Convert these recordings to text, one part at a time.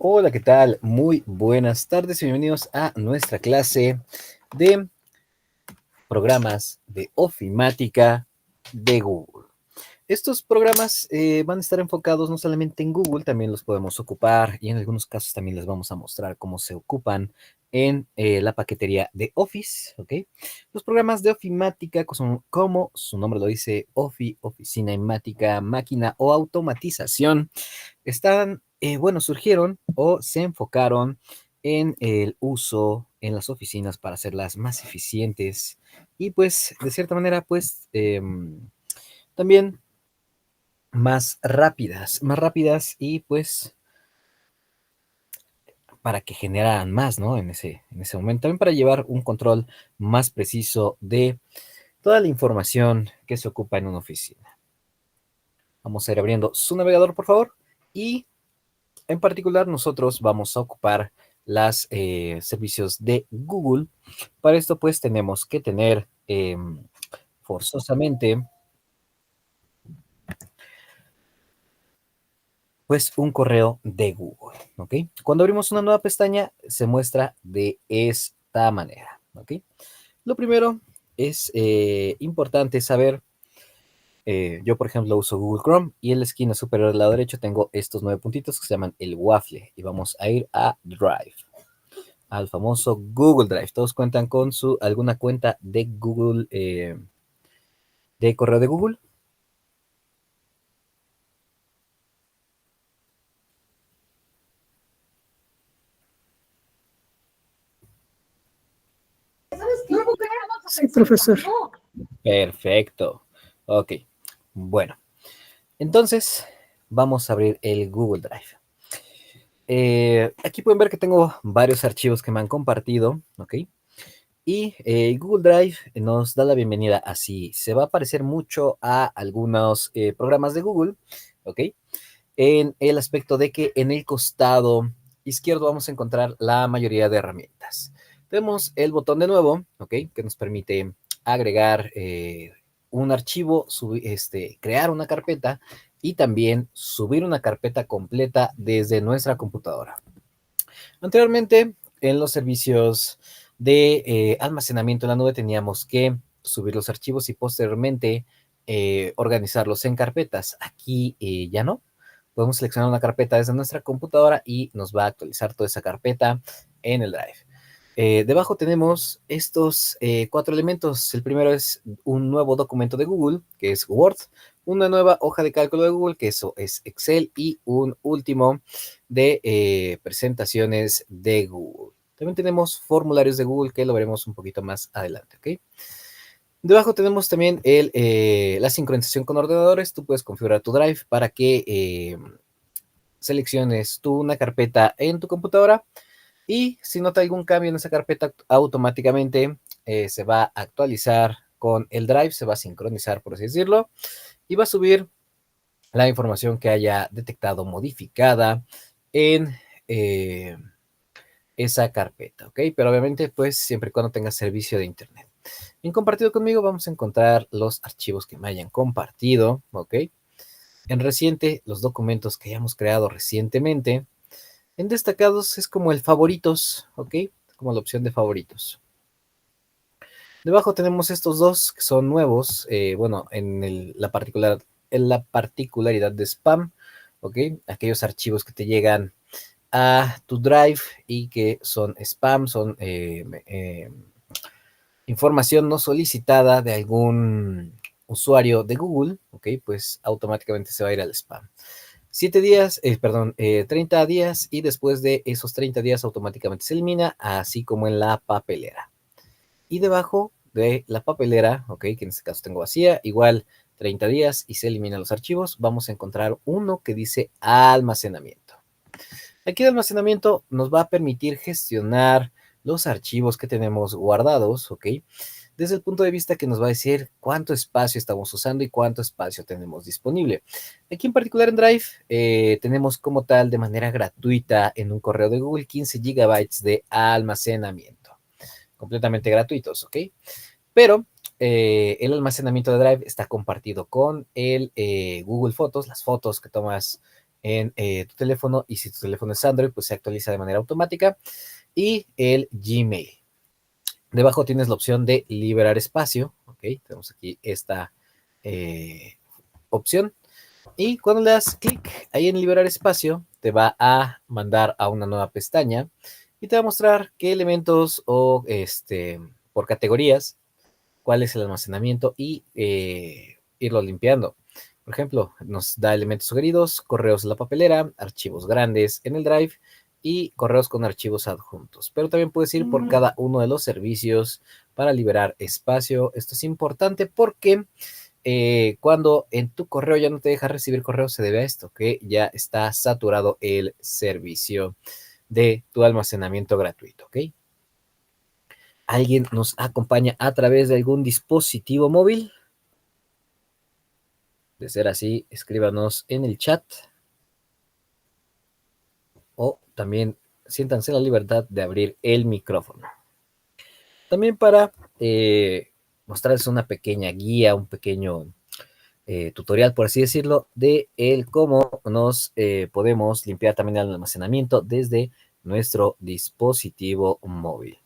Hola, ¿qué tal? Muy buenas tardes y bienvenidos a nuestra clase de programas de ofimática de Google. Estos programas van a estar enfocados no solamente en Google, también los podemos ocupar y en algunos casos también les vamos a mostrar cómo se ocupan en la paquetería de Office, ¿ok? Los programas de ofimática son, como su nombre lo dice, oficina imática, máquina o automatización, surgieron o se enfocaron en el uso en las oficinas para hacerlas más eficientes y pues de cierta manera pues también más rápidas y pues para que generaran más, ¿no? En ese momento, también para llevar un control más preciso de toda la información que se ocupa en una oficina. Vamos a ir abriendo su navegador, por favor, y en particular nosotros vamos a ocupar los servicios de Google. Para esto pues tenemos que tener forzosamente pues un correo de Google, ¿ok? Cuando abrimos una nueva pestaña se muestra de esta manera, ¿ok? Lo primero es importante saber, yo por ejemplo uso Google Chrome y en la esquina superior del lado derecho tengo estos 9 puntitos que se llaman el waffle y vamos a ir a Drive, al famoso Google Drive. Todos cuentan con alguna cuenta de Google, de correo de Google. Sí, profesor. Perfecto. Ok. Bueno, entonces vamos a abrir el Google Drive. Aquí pueden ver que tengo varios archivos que me han compartido, ¿ok? Y Google Drive nos da la bienvenida así. Se va a parecer mucho a algunos programas de Google, ¿ok? En el aspecto de que en el costado izquierdo vamos a encontrar la mayoría de herramientas. Tenemos el botón de nuevo, ¿ok? Que nos permite agregar un archivo, crear una carpeta y también subir una carpeta completa desde nuestra computadora. Anteriormente, en los servicios de almacenamiento en la nube teníamos que subir los archivos y posteriormente organizarlos en carpetas. Aquí ya no. Podemos seleccionar una carpeta desde nuestra computadora y nos va a actualizar toda esa carpeta en el Drive. Debajo tenemos estos 4 elementos. El primero es un nuevo documento de Google, que es Word, una nueva hoja de cálculo de Google, que eso es Excel, y un último de presentaciones de Google. También tenemos formularios de Google, que lo veremos un poquito más adelante, ¿ok? Debajo tenemos también la sincronización con ordenadores. Tú puedes configurar tu Drive para que selecciones tú una carpeta en tu computadora y si nota algún cambio en esa carpeta, automáticamente se va a actualizar con el Drive, se va a sincronizar, por así decirlo, y va a subir la información que haya detectado modificada en esa carpeta, ¿ok? Pero obviamente, pues, siempre y cuando tenga servicio de Internet. En compartido conmigo vamos a encontrar los archivos que me hayan compartido, ¿ok? En reciente, los documentos que hayamos creado recientemente. En destacados es como el favoritos, ¿ok? Como la opción de favoritos. Debajo tenemos estos dos que son nuevos, bueno, en la particularidad de spam, ¿ok? Aquellos archivos que te llegan a tu Drive y que son spam, son información no solicitada de algún usuario de Google, ¿ok? Pues automáticamente se va a ir al spam. 30 días y después de esos 30 días automáticamente se elimina, así como en la papelera. Y debajo de la papelera, ok, que en este caso tengo vacía, igual 30 días y se eliminan los archivos, vamos a encontrar uno que dice almacenamiento. Aquí el almacenamiento nos va a permitir gestionar los archivos que tenemos guardados, ok, desde el punto de vista que nos va a decir cuánto espacio estamos usando y cuánto espacio tenemos disponible. Aquí en particular en Drive tenemos como tal de manera gratuita en un correo de Google 15 gigabytes de almacenamiento, completamente gratuitos, ¿ok? Pero el almacenamiento de Drive está compartido con el Google Fotos, las fotos que tomas en tu teléfono, y si tu teléfono es Android, pues se actualiza de manera automática, y el Gmail. Debajo tienes la opción de liberar espacio, ¿ok? Tenemos aquí esta opción, y cuando le das clic ahí en liberar espacio, te va a mandar a una nueva pestaña y te va a mostrar qué elementos o por categorías, cuál es el almacenamiento y irlo limpiando. Por ejemplo, nos da elementos sugeridos, correos de la papelera, archivos grandes en el Drive y correos con archivos adjuntos. Pero también puedes ir por cada uno de los servicios para liberar espacio. Esto es importante porque cuando en tu correo ya no te deja recibir correos, se debe a esto, que ya está saturado el servicio de tu almacenamiento gratuito, ¿ok? ¿Alguien nos acompaña a través de algún dispositivo móvil? De ser así, escríbanos en el chat o también siéntanse la libertad de abrir el micrófono. También para mostrarles una pequeña guía, un pequeño tutorial, por así decirlo, de el cómo nos podemos limpiar también el almacenamiento desde nuestro dispositivo móvil.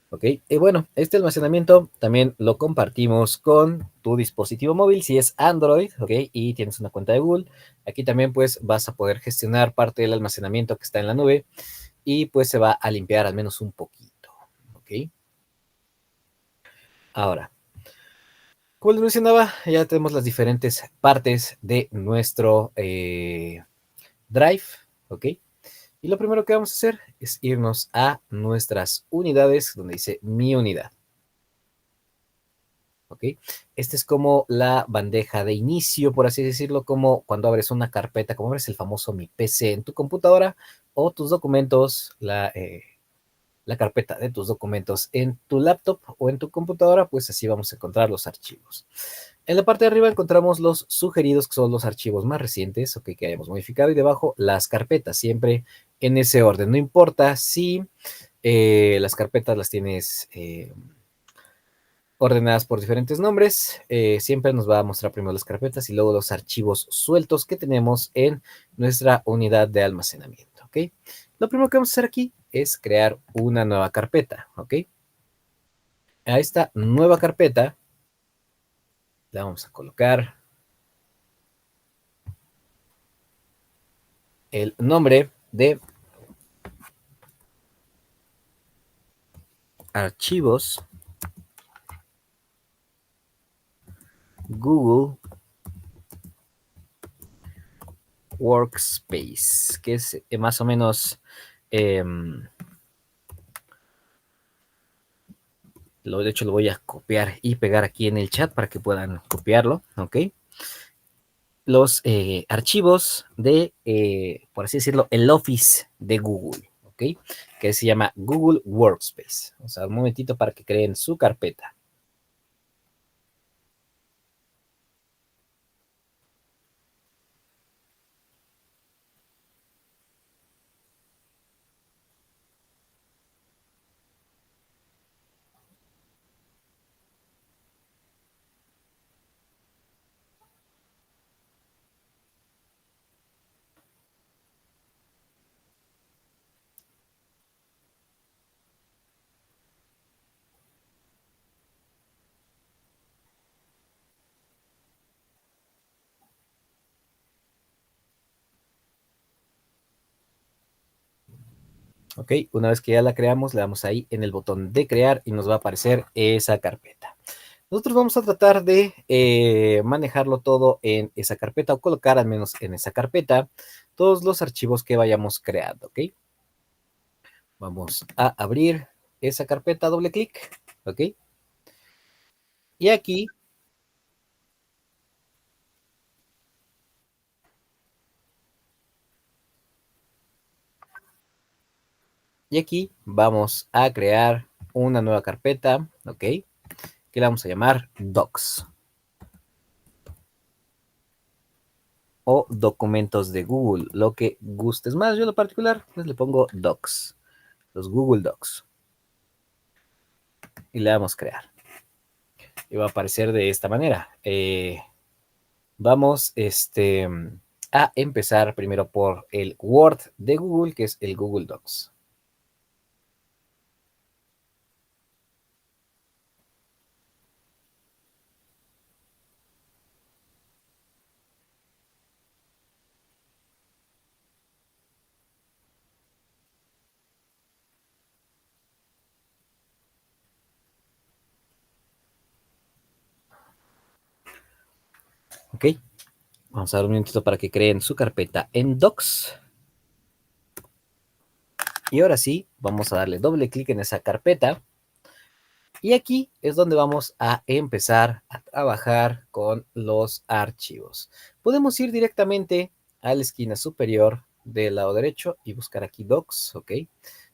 Ok, y bueno, este almacenamiento también lo compartimos con tu dispositivo móvil si es Android, ok, y tienes una cuenta de Google. Aquí también pues vas a poder gestionar parte del almacenamiento que está en la nube y pues se va a limpiar al menos un poquito, ok. Ahora, como les mencionaba, ya tenemos las diferentes partes de nuestro Drive, ok. Y lo primero que vamos a hacer es irnos a nuestras unidades, donde dice mi unidad. ¿Ok? Esta es como la bandeja de inicio, por así decirlo, como cuando abres una carpeta, como abres el famoso Mi PC en tu computadora o tus documentos, la carpeta de tus documentos en tu laptop o en tu computadora, pues así vamos a encontrar los archivos. En la parte de arriba encontramos los sugeridos, que son los archivos más recientes, okay, que hayamos modificado, y debajo las carpetas, siempre en ese orden. No importa si las carpetas las tienes ordenadas por diferentes nombres, siempre nos va a mostrar primero las carpetas y luego los archivos sueltos que tenemos en nuestra unidad de almacenamiento, ¿ok? Lo primero que vamos a hacer aquí es crear una nueva carpeta, ¿ok? A esta nueva carpeta le vamos a colocar el nombre de archivos Google Workspace, que es más o menos, de hecho lo voy a copiar y pegar aquí en el chat para que puedan copiarlo, ¿ok? Los archivos de, por así decirlo, el Office de Google, ¿ok? Que se llama Google Workspace. O sea, un momentito para que creen su carpeta. ¿Ok? Una vez que ya la creamos, le damos ahí en el botón de crear y nos va a aparecer esa carpeta. Nosotros vamos a tratar de manejarlo todo en esa carpeta o colocar al menos en esa carpeta todos los archivos que vayamos creando, ¿ok? Vamos a abrir esa carpeta, doble clic, ¿ok? Y aquí vamos a crear una nueva carpeta, ¿ok? Que la vamos a llamar Docs. O documentos de Google, lo que gustes más. Yo en lo particular, pues le pongo Docs, los Google Docs. y le damos crear. Y va a aparecer de esta manera. Vamos a empezar primero por el Word de Google, que es el Google Docs. Ok, vamos a dar un minutito para que creen su carpeta en Docs. Y ahora sí, vamos a darle doble clic en esa carpeta. Y aquí es donde vamos a empezar a trabajar con los archivos. Podemos ir directamente a la esquina superior del lado derecho y buscar aquí Docs, ¿ok?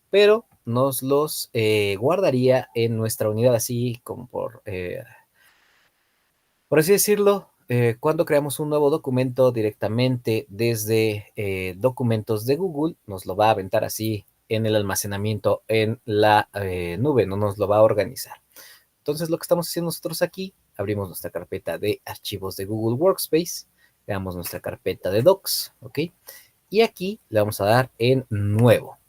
Pero nos los guardaría en nuestra unidad así como por así decirlo, cuando creamos un nuevo documento directamente desde documentos de Google, nos lo va a aventar así en el almacenamiento en la nube, no nos lo va a organizar. Entonces lo que estamos haciendo nosotros aquí, abrimos nuestra carpeta de archivos de Google Workspace, le damos nuestra carpeta de Docs, ¿ok? Y aquí le vamos a dar en Nuevo.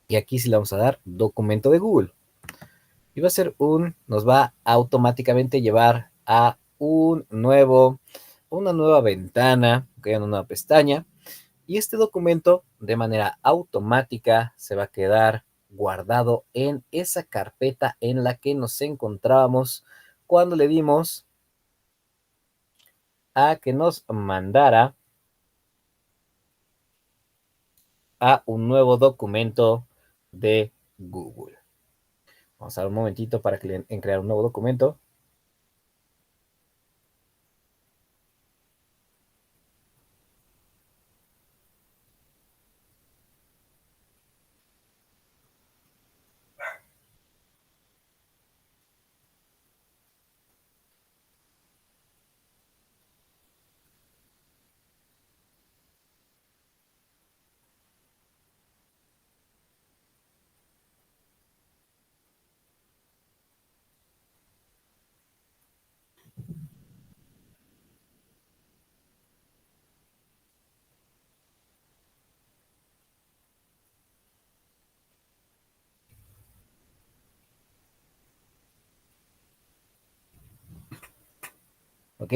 Y aquí sí le vamos a dar Documento de Google. Y va a ser nos va a automáticamente llevar a una nueva ventana, okay, una nueva pestaña. Y este documento de manera automática se va a quedar guardado en esa carpeta en la que nos encontrábamos cuando le dimos a que nos mandara a un nuevo documento de Google. Vamos a dar un momentito para que en crear un nuevo documento. ¿Ok?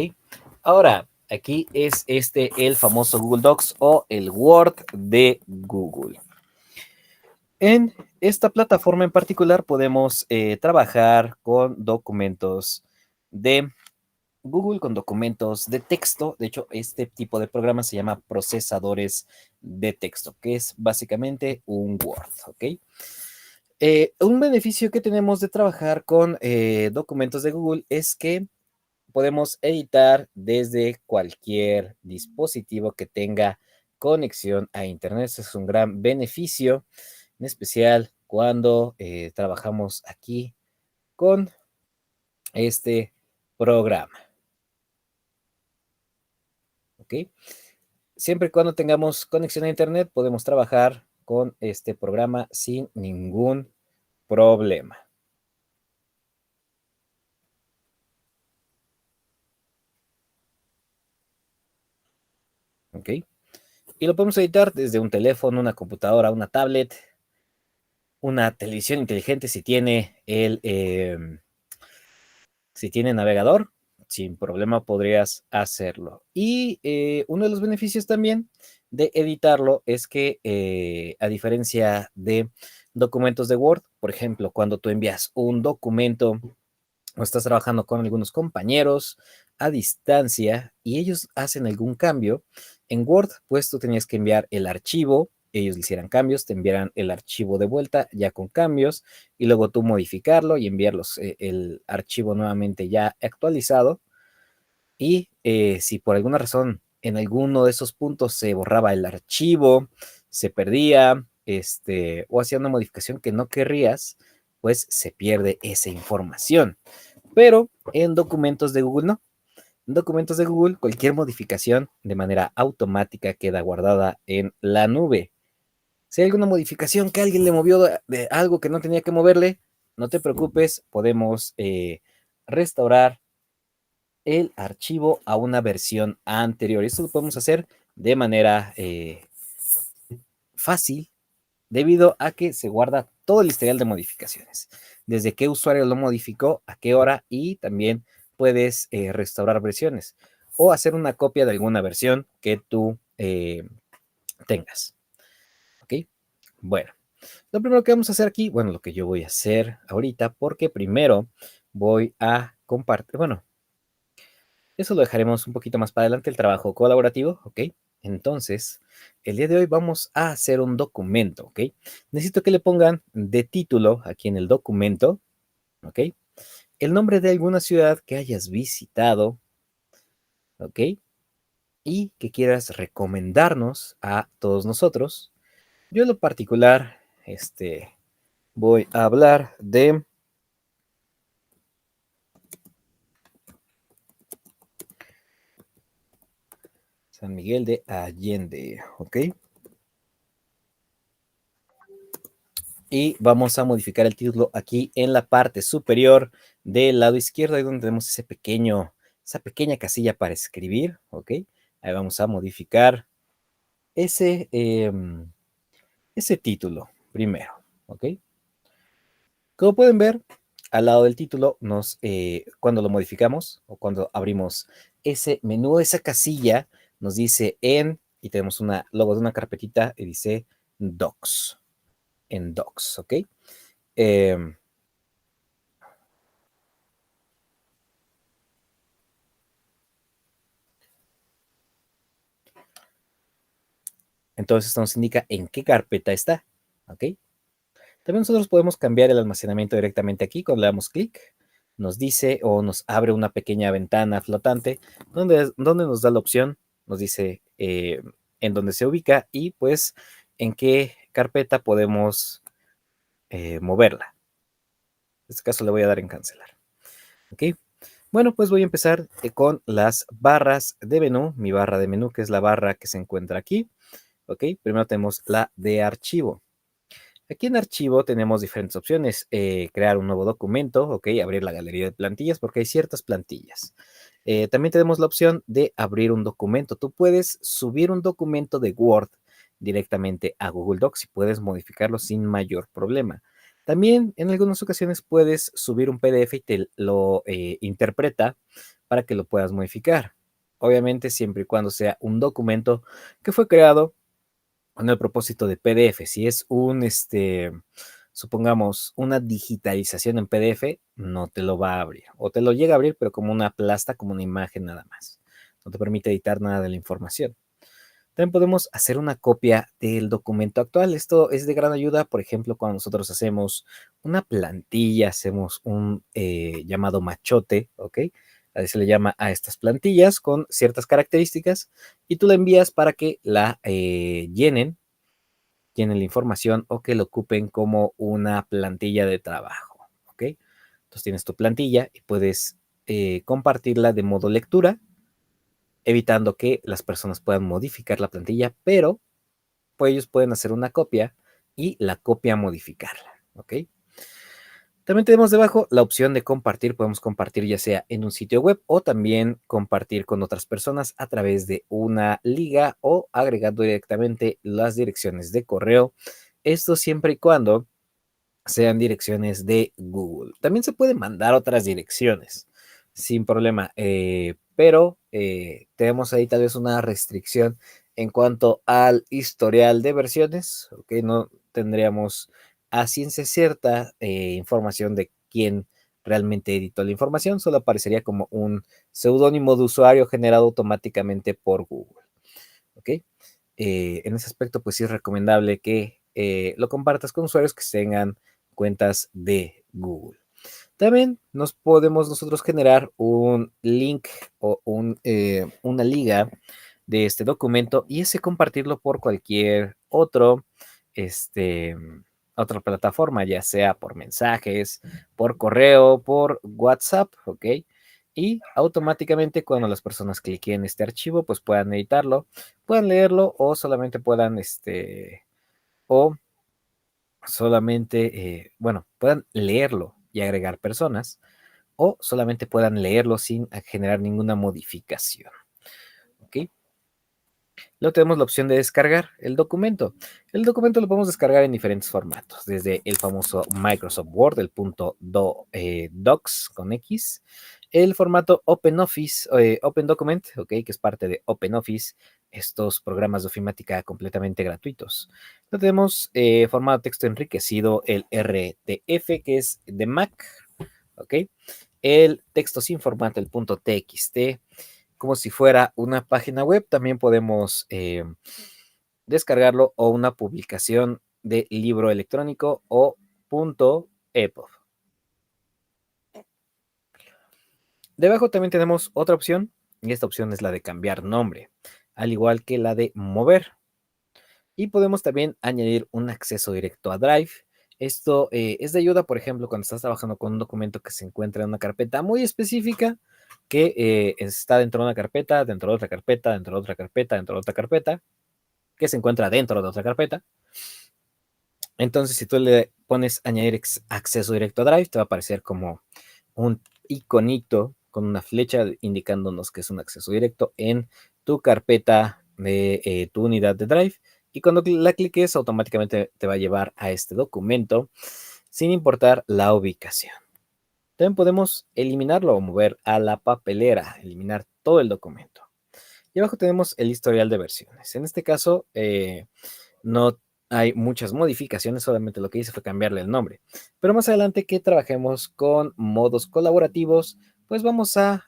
Ahora, aquí es el famoso Google Docs o el Word de Google. En esta plataforma en particular podemos trabajar con documentos de Google, con documentos de texto. De hecho, este tipo de programa se llama procesadores de texto, que es básicamente un Word, ¿ok? Un beneficio que tenemos de trabajar con documentos de Google es que podemos editar desde cualquier dispositivo que tenga conexión a Internet. Eso es un gran beneficio, en especial cuando trabajamos aquí con este programa. ¿Ok? Siempre y cuando tengamos conexión a Internet, podemos trabajar con este programa sin ningún problema. ¿Ok? Y lo podemos editar desde un teléfono, una computadora, una tablet, una televisión inteligente si tiene navegador, sin problema podrías hacerlo. Y uno de los beneficios también de editarlo es que a diferencia de documentos de Word, por ejemplo, cuando tú envías un documento o estás trabajando con algunos compañeros a distancia y ellos hacen algún cambio, en Word, pues tú tenías que enviar el archivo, ellos le hicieran cambios, te enviaran el archivo de vuelta ya con cambios y luego tú modificarlo y enviarlos el archivo nuevamente ya actualizado. Y si por alguna razón en alguno de esos puntos se borraba el archivo, se perdía, o hacía una modificación que no querrías, pues se pierde esa información. Pero en documentos de Google no. En documentos de Google, cualquier modificación de manera automática queda guardada en la nube. Si hay alguna modificación que alguien le movió de algo que no tenía que moverle, no te preocupes, podemos restaurar el archivo a una versión anterior. Esto lo podemos hacer de manera fácil, debido a que se guarda todo el historial de modificaciones, desde qué usuario lo modificó, a qué hora, y también puedes restaurar versiones o hacer una copia de alguna versión que tú tengas. ¿Ok? Bueno, lo primero que vamos a hacer aquí, bueno, lo que yo voy a hacer ahorita, porque primero voy a compartir, bueno, eso lo dejaremos un poquito más para adelante, el trabajo colaborativo, ¿ok? Entonces, el día de hoy vamos a hacer un documento, ¿ok? Necesito que le pongan de título aquí en el documento, ¿ok? El nombre de alguna ciudad que hayas visitado, ¿ok? Y que quieras recomendarnos a todos nosotros. Yo en lo particular, voy a hablar de San Miguel de Allende, ¿ok? Y vamos a modificar el título aquí en la parte superior del lado izquierdo, ahí donde tenemos esa pequeña casilla para escribir, ¿ok? Ahí vamos a modificar ese, ese título primero, ¿ok? Como pueden ver, al lado del título, cuando lo modificamos o cuando abrimos ese menú, esa casilla, nos dice y tenemos una logo de una carpetita y dice Docs, en Docs, ¿ok? Eh, entonces esto nos indica en qué carpeta está, ¿ok? También nosotros podemos cambiar el almacenamiento directamente aquí. Cuando le damos clic, nos dice o nos abre una pequeña ventana flotante donde nos da la opción, nos dice en dónde se ubica y pues en qué carpeta podemos moverla. En este caso le voy a dar en cancelar. ¿Ok? Bueno, pues voy a empezar con las barras de menú. Mi barra de menú, que es la barra que se encuentra aquí. ¿Ok? Primero tenemos la de archivo. Aquí en archivo tenemos diferentes opciones. Crear un nuevo documento, ok, abrir la galería de plantillas, porque hay ciertas plantillas. También tenemos la opción de abrir un documento. Tú puedes subir un documento de Word directamente a Google Docs y puedes modificarlo sin mayor problema. También en algunas ocasiones puedes subir un PDF y te lo interpreta para que lo puedas modificar. Obviamente siempre y cuando sea un documento que fue creado con el propósito de PDF. Si es supongamos, una digitalización en PDF, no te lo va a abrir. O te lo llega a abrir, pero como una plasta, como una imagen nada más. No te permite editar nada de la información. También podemos hacer una copia del documento actual. Esto es de gran ayuda, por ejemplo, cuando nosotros hacemos una plantilla, hacemos un llamado machote, ¿ok? Así se le llama a estas plantillas con ciertas características y tú la envías para que la llenen la información o que lo ocupen como una plantilla de trabajo, ¿ok? Entonces tienes tu plantilla y puedes compartirla de modo lectura, evitando que las personas puedan modificar la plantilla, pero pues ellos pueden hacer una copia y la copia modificarla, ¿ok? También tenemos debajo la opción de compartir. Podemos compartir ya sea en un sitio web o también compartir con otras personas a través de una liga o agregando directamente las direcciones de correo. Esto siempre y cuando sean direcciones de Google. También se pueden mandar otras direcciones sin problema, pero tenemos ahí tal vez una restricción en cuanto al historial de versiones, ¿ok? No tendríamos a ciencia cierta información de quién realmente editó la información, solo aparecería como un seudónimo de usuario generado automáticamente por Google, ¿ok? En ese aspecto, pues sí es recomendable que lo compartas con usuarios que tengan cuentas de Google. También nos podemos nosotros generar un link o una liga de este documento y ese compartirlo por cualquier este, otra plataforma, ya sea por mensajes, por correo, por WhatsApp, ¿ok? Y automáticamente cuando las personas cliquen en este archivo, pues puedan editarlo, puedan leerlo o solamente puedan, o solamente, bueno, puedan leerlo y agregar personas, o solamente puedan leerlo sin generar ninguna modificación. ¿Ok? Luego tenemos la opción de descargar el documento. El documento lo podemos descargar en diferentes formatos, desde el famoso Microsoft Word, el .docs con X, el formato OpenOffice, Open Document, okay, que es parte de OpenOffice, estos programas de ofimática completamente gratuitos. Luego tenemos formato texto enriquecido, el RTF, que es de Mac, okay, el texto sin formato, el .txt, como si fuera una página web. También podemos descargarlo, o una publicación de libro electrónico, o .epub. Debajo también tenemos otra opción, y esta opción es la de cambiar nombre, al igual que la de mover. Y podemos también añadir un acceso directo a Drive. Esto es de ayuda, por ejemplo, cuando estás trabajando con un documento que se encuentra en una carpeta muy específica, que está dentro de una carpeta, dentro de otra carpeta, dentro de otra carpeta, dentro de otra carpeta, que se encuentra dentro de otra carpeta. Entonces, si tú le pones añadir acceso directo a Drive, te va a aparecer como un iconito con una flecha indicándonos que es un acceso directo en tu carpeta de tu unidad de Drive. Y cuando la cliques, automáticamente te va a llevar a este documento sin importar la ubicación. También podemos eliminarlo o mover a la papelera, eliminar todo el documento. Y abajo tenemos el historial de versiones. En este caso, no hay muchas modificaciones, solamente lo que hice fue cambiarle el nombre. Pero más adelante que trabajemos con modos colaborativos, pues vamos a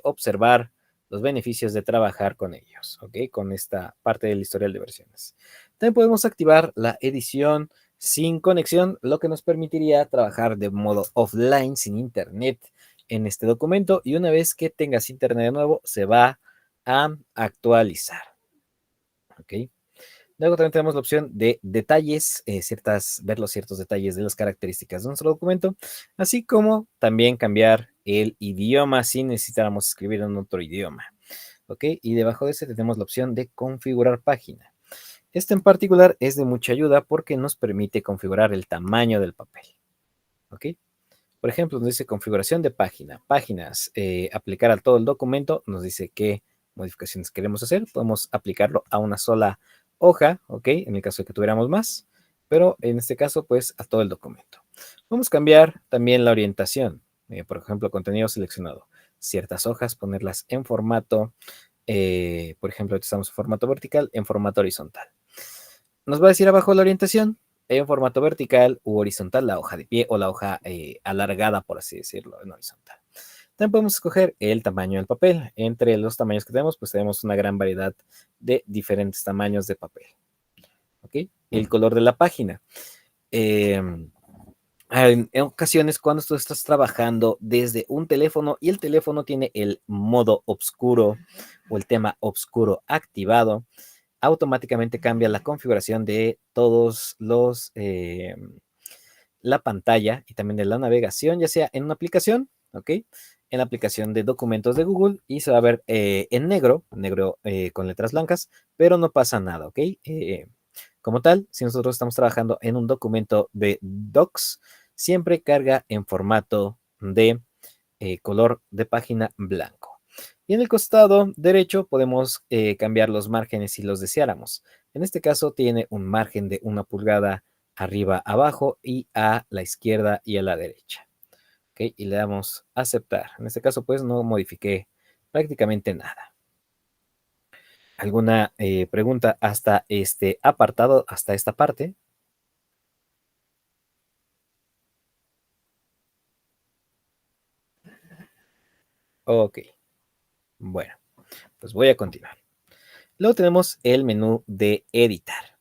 observar los beneficios de trabajar con ellos, ¿ok? Con esta parte del historial de versiones. También podemos activar la edición sin conexión, lo que nos permitiría trabajar de modo offline, sin internet, en este documento. Y una vez que tengas internet de nuevo, se va a actualizar, ¿ok? Luego también tenemos la opción de detalles, ver los ciertos detalles de las características de nuestro documento, así como también cambiar el idioma si necesitáramos escribir en otro idioma. ¿Ok? Y debajo de ese tenemos la opción de configurar página. Este en particular es de mucha ayuda porque nos permite configurar el tamaño del papel. ¿Ok? Por ejemplo, nos dice configuración de página, páginas, aplicar a todo el documento, nos dice qué modificaciones queremos hacer. Podemos aplicarlo a una sola hoja, ¿ok? En el caso de que tuviéramos más, pero en este caso, pues a todo el documento. Vamos a cambiar también la orientación. Por ejemplo, contenido seleccionado. Ciertas hojas, ponerlas en formato, por ejemplo, estamos en formato vertical, en formato horizontal. Nos va a decir abajo la orientación, en formato vertical u horizontal, la hoja de pie o la hoja alargada, por así decirlo, en horizontal. También podemos escoger el tamaño del papel. Entre los tamaños que tenemos, pues tenemos una gran variedad de diferentes tamaños de papel. ¿Ok? El color de la página. En ocasiones, cuando tú estás trabajando desde un teléfono y el teléfono tiene el modo oscuro o el tema oscuro activado, automáticamente cambia la configuración de todos los, la pantalla y también de la navegación, ya sea en una aplicación, ¿ok? En la aplicación de documentos de Google, y se va a ver en negro, con letras blancas, pero no pasa nada, ¿ok? Como tal, si nosotros estamos trabajando en un documento de Docs, siempre carga en formato de color de página blanco. Y en el costado derecho podemos cambiar los márgenes si los deseáramos. En este caso tiene un margen de 1 pulgada arriba, abajo, y a la izquierda y a la derecha. ¿Ok? Y le damos a aceptar. En este caso, pues no modifiqué prácticamente nada. ¿Alguna pregunta hasta este apartado, hasta esta parte? Ok, bueno, pues voy a continuar. Luego tenemos el menú de editar.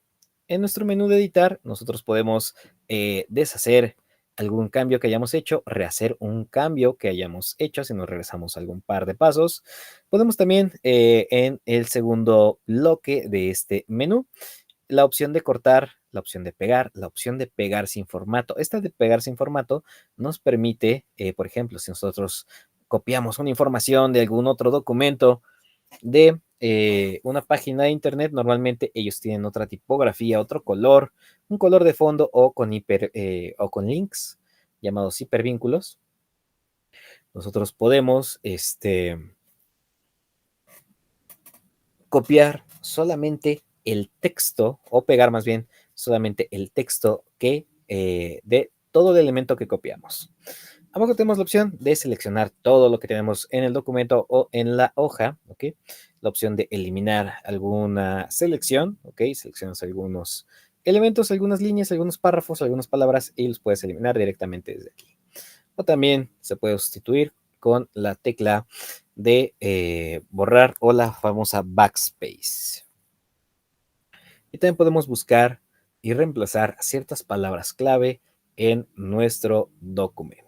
En nuestro menú de editar, nosotros podemos deshacer algún cambio que hayamos hecho, rehacer un cambio que hayamos hecho, si nos regresamos algún par de pasos. Podemos también, en el segundo bloque de este menú, la opción de cortar, la opción de pegar, la opción de pegar sin formato. Esta de pegar sin formato nos permite, por ejemplo, si nosotros copiamos una información de algún otro documento de una página de internet, normalmente ellos tienen otra tipografía, otro color, un color de fondo o con links llamados hipervínculos. Nosotros podemos copiar solamente el texto o pegar más bien solamente el texto que de todo el elemento que copiamos. Abajo tenemos la opción de seleccionar todo lo que tenemos en el documento o en la hoja, ¿ok? La opción de eliminar alguna selección, ¿ok? Seleccionas algunos elementos, algunas líneas, algunos párrafos, algunas palabras y los puedes eliminar directamente desde aquí. O también se puede sustituir con la tecla de borrar o la famosa backspace. Y también podemos buscar y reemplazar ciertas palabras clave en nuestro documento.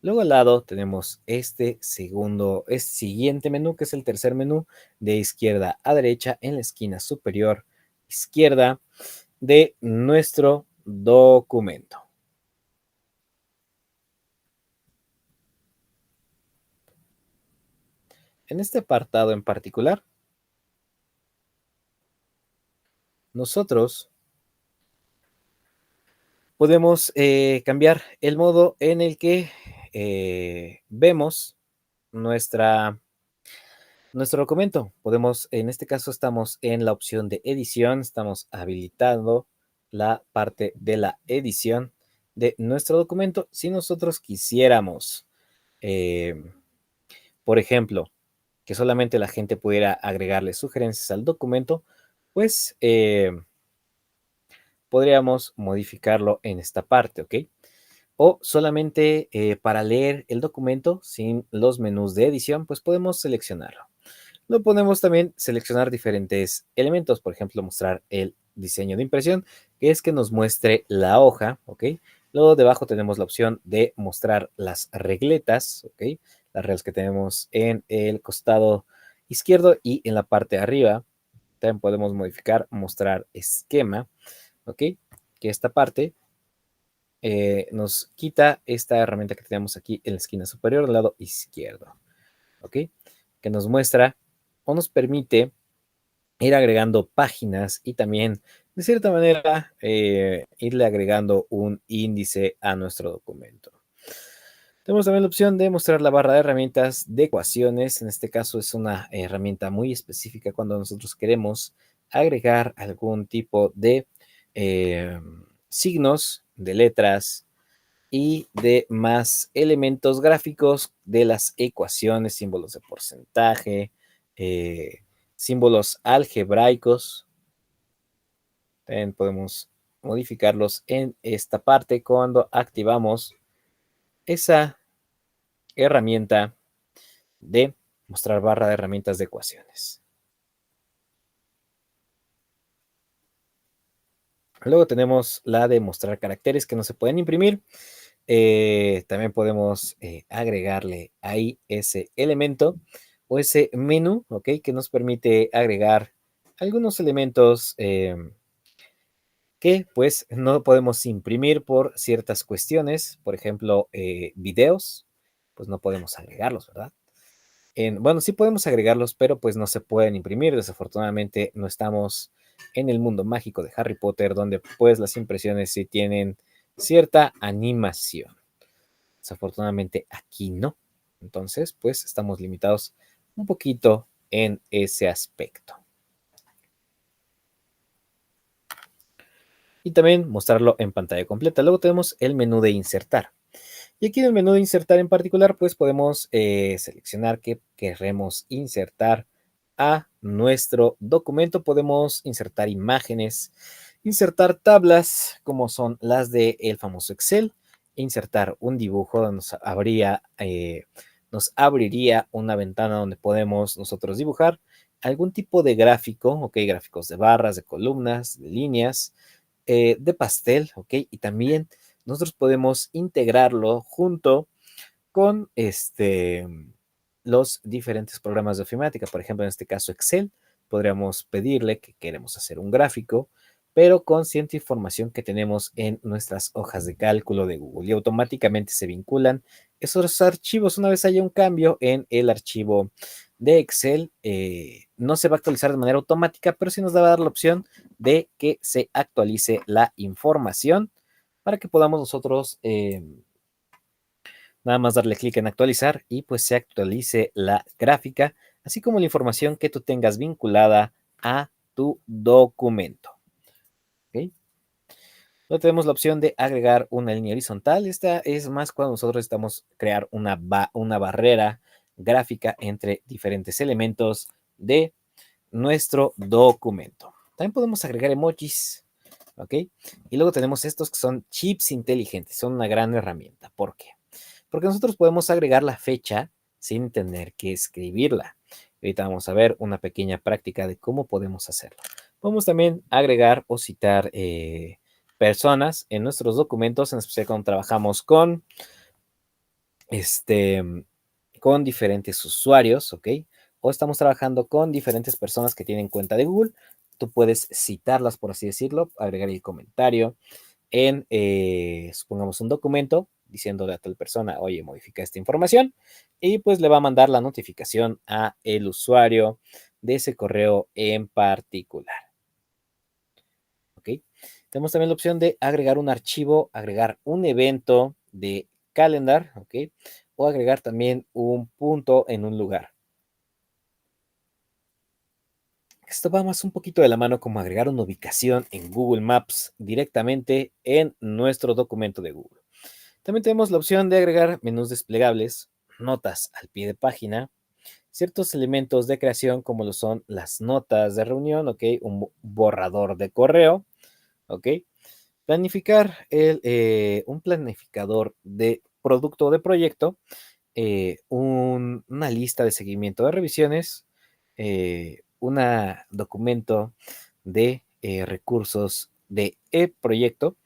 Luego al lado tenemos este siguiente menú, que es el tercer menú, de izquierda a derecha en la esquina superior izquierda de nuestro documento. En este apartado en particular, nosotros podemos cambiar el modo en el que vemos nuestro documento. Podemos, en este caso, estamos en la opción de edición, estamos habilitando la parte de la edición de nuestro documento. Si nosotros quisiéramos, por ejemplo, que solamente la gente pudiera agregarle sugerencias al documento, pues podríamos modificarlo en esta parte, ¿ok? O solamente para leer el documento sin los menús de edición, pues podemos seleccionarlo. Lo podemos también seleccionar diferentes elementos, por ejemplo, mostrar el diseño de impresión, que es que nos muestre la hoja, ¿ok? Luego debajo tenemos la opción de mostrar las regletas, ¿ok? Las reglas que tenemos en el costado izquierdo y en la parte de arriba. También podemos modificar, mostrar esquema, ¿ok? Que esta parte nos quita esta herramienta que tenemos aquí en la esquina superior del lado izquierdo, ¿ok? Que nos muestra o nos permite ir agregando páginas y también, de cierta manera, irle agregando un índice a nuestro documento. Tenemos también la opción de mostrar la barra de herramientas de ecuaciones. En este caso es una herramienta muy específica cuando nosotros queremos agregar algún tipo de signos, de letras, y de más elementos gráficos de las ecuaciones, símbolos de porcentaje, símbolos algebraicos. También podemos modificarlos en esta parte cuando activamos esa herramienta de mostrar barra de herramientas de ecuaciones. Luego tenemos la de mostrar caracteres que no se pueden imprimir. También podemos agregarle ahí ese elemento o ese menú, ¿ok? Que nos permite agregar algunos elementos que pues no podemos imprimir por ciertas cuestiones. Por ejemplo, videos, pues no podemos agregarlos, ¿verdad? Bueno, sí podemos agregarlos, pero pues no se pueden imprimir. Desafortunadamente no estamos en el mundo mágico de Harry Potter, donde pues las impresiones sí tienen cierta animación. Desafortunadamente aquí no. Entonces, pues estamos limitados un poquito en ese aspecto. Y también mostrarlo en pantalla completa. Luego tenemos el menú de insertar. Y aquí en el menú de insertar en particular, pues podemos seleccionar que queremos insertar a nuestro documento. Podemos insertar imágenes, insertar tablas como son las del famoso Excel, insertar un dibujo donde nos abriría una ventana donde podemos nosotros dibujar algún tipo de gráfico, ok, gráficos de barras, de columnas, de líneas, de pastel, ok, y también nosotros podemos integrarlo junto con los diferentes programas de ofimática. Por ejemplo, en este caso Excel, podríamos pedirle que queremos hacer un gráfico, pero con cierta información que tenemos en nuestras hojas de cálculo de Google y automáticamente se vinculan esos archivos, una vez haya un cambio en el archivo de Excel, no se va a actualizar de manera automática, pero sí nos va a dar la opción de que se actualice la información para que podamos nosotros nada más darle clic en actualizar y pues se actualice la gráfica, así como la información que tú tengas vinculada a tu documento. ¿Okay? Luego tenemos la opción de agregar una línea horizontal. Esta es más cuando nosotros necesitamos crear una barrera gráfica entre diferentes elementos de nuestro documento. También podemos agregar emojis, ¿ok? Y luego tenemos estos que son chips inteligentes. Son una gran herramienta. ¿Por qué? Porque nosotros podemos agregar la fecha sin tener que escribirla. Ahorita vamos a ver una pequeña práctica de cómo podemos hacerlo. Podemos también agregar o citar personas en nuestros documentos, en especial cuando trabajamos con, con diferentes usuarios, ¿ok? O estamos trabajando con diferentes personas que tienen cuenta de Google. Tú puedes citarlas, por así decirlo, agregar el comentario en, supongamos, un documento diciéndole a tal persona, oye, modifica esta información, y pues le va a mandar la notificación a el usuario de ese correo en particular. ¿Ok? Tenemos también la opción de agregar un archivo, agregar un evento de calendar, ¿ok? O agregar también un punto en un lugar. Esto va más un poquito de la mano como agregar una ubicación en Google Maps directamente en nuestro documento de Google. También tenemos la opción de agregar menús desplegables, notas al pie de página, ciertos elementos de creación como lo son las notas de reunión, ¿ok? Un borrador de correo, ¿ok? Planificar un planificador de producto o de proyecto, una lista de seguimiento de revisiones, un documento de recursos de proyecto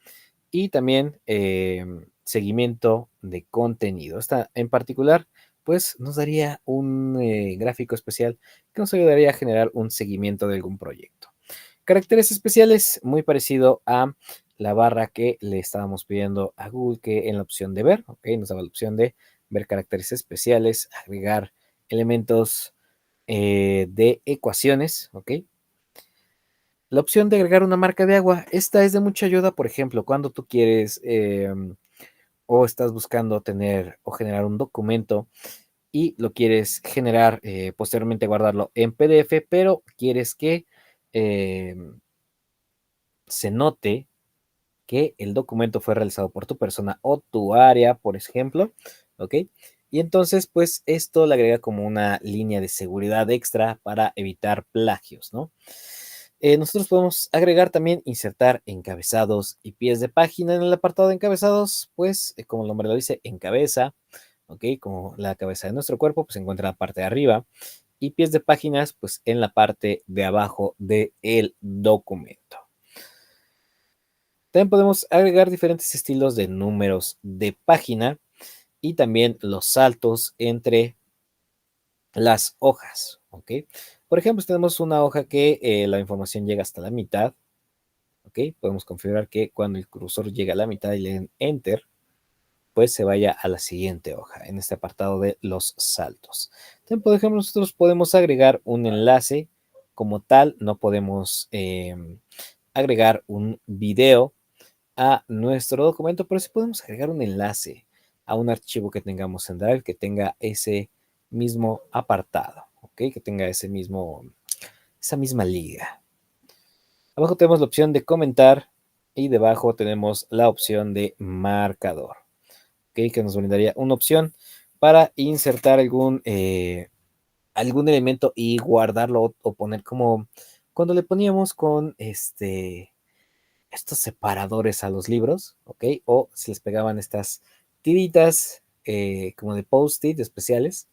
y también seguimiento de contenido. Esta en particular, pues nos daría un gráfico especial que nos ayudaría a generar un seguimiento de algún proyecto. Caracteres especiales, muy parecido a la barra que le estábamos pidiendo a Google, que en la opción de ver, ¿ok? Nos daba la opción de ver caracteres especiales, agregar elementos de ecuaciones, ¿ok? La opción de agregar una marca de agua, esta es de mucha ayuda, por ejemplo, cuando tú quieres o estás buscando tener o generar un documento y lo quieres generar, posteriormente guardarlo en PDF, pero quieres que se note que el documento fue realizado por tu persona o tu área, por ejemplo, ¿ok? Y entonces, pues esto le agrega como una línea de seguridad extra para evitar plagios, ¿no? Nosotros podemos agregar también, insertar encabezados y pies de página en el apartado de encabezados, pues como el nombre lo dice, encabeza, ¿ok? Como la cabeza de nuestro cuerpo, pues se encuentra en la parte de arriba y pies de páginas, pues en la parte de abajo del documento. También podemos agregar diferentes estilos de números de página y también los saltos entre las hojas, ¿ok? Por ejemplo, si tenemos una hoja que la información llega hasta la mitad, ¿ok? Podemos configurar que cuando el cursor llega a la mitad y le den Enter, pues se vaya a la siguiente hoja en este apartado de los saltos. También, por ejemplo, nosotros podemos agregar un enlace como tal, no podemos agregar un video a nuestro documento, pero sí podemos agregar un enlace a un archivo que tengamos en Drive que tenga ese mismo apartado, ¿ok? Que tenga esa misma liga. Abajo tenemos la opción de comentar y debajo tenemos la opción de marcador, ¿ok? Que nos brindaría una opción para insertar algún elemento y guardarlo o poner como cuando le poníamos con estos separadores a los libros, ¿ok? O si les pegaban estas tiritas como de post-it especiales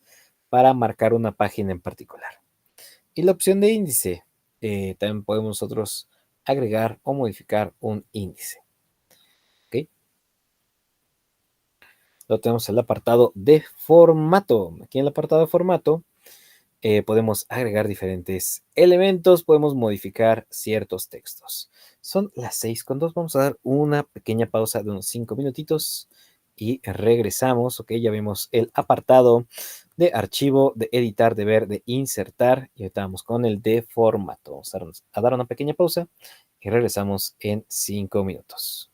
para marcar una página en particular. Y la opción de índice, también podemos nosotros agregar o modificar un índice, ¿ok? Lo tenemos en el apartado de formato. Aquí en el apartado de formato podemos agregar diferentes elementos, podemos modificar ciertos textos. Son las 6:02. Vamos a dar una pequeña pausa de unos 5 minutitos y regresamos, ok, ya vimos el apartado de archivo, de editar, de ver, de insertar y ahorita vamos con el de formato. Vamos a dar una pequeña pausa y regresamos en 5 minutos.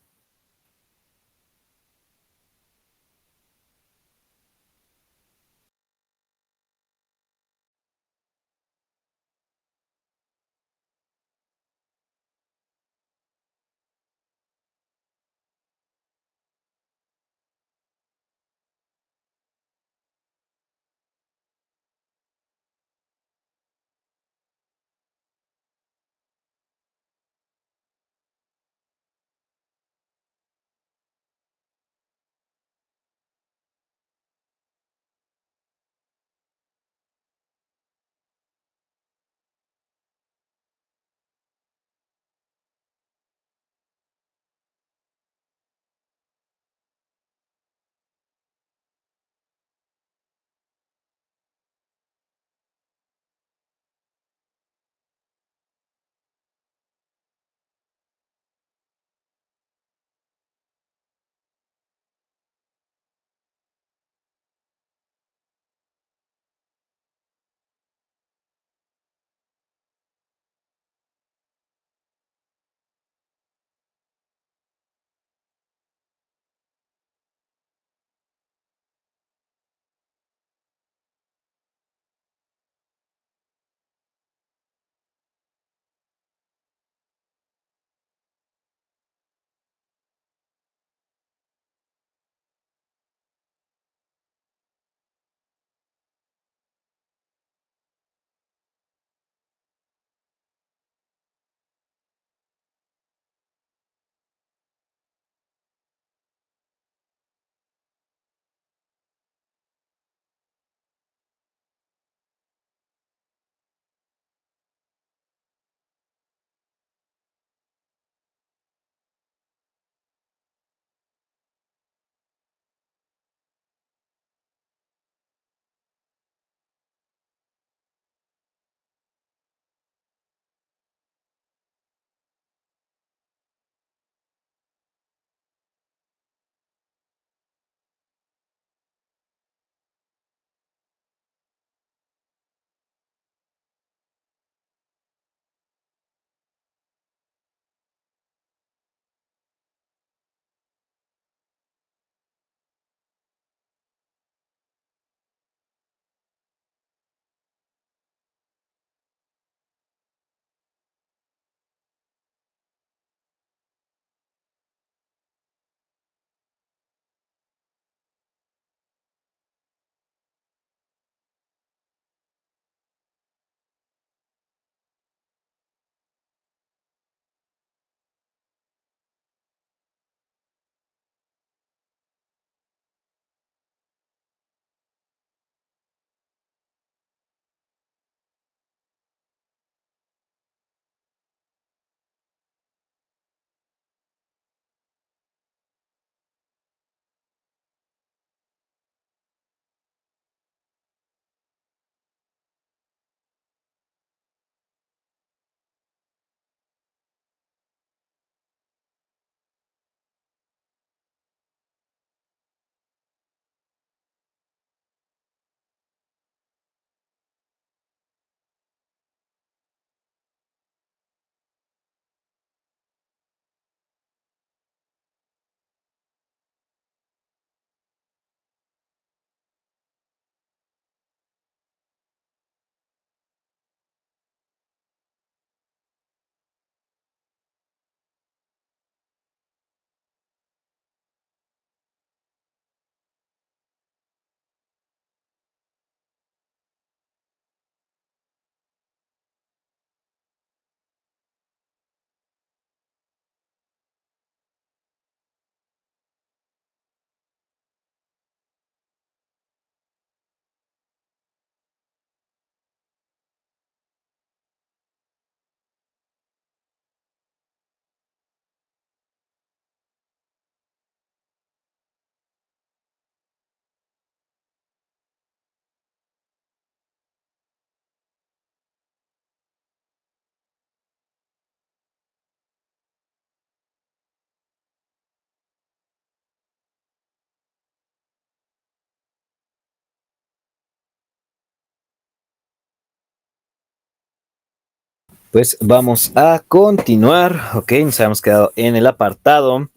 Pues vamos a continuar, ok, nos habíamos quedado en el apartado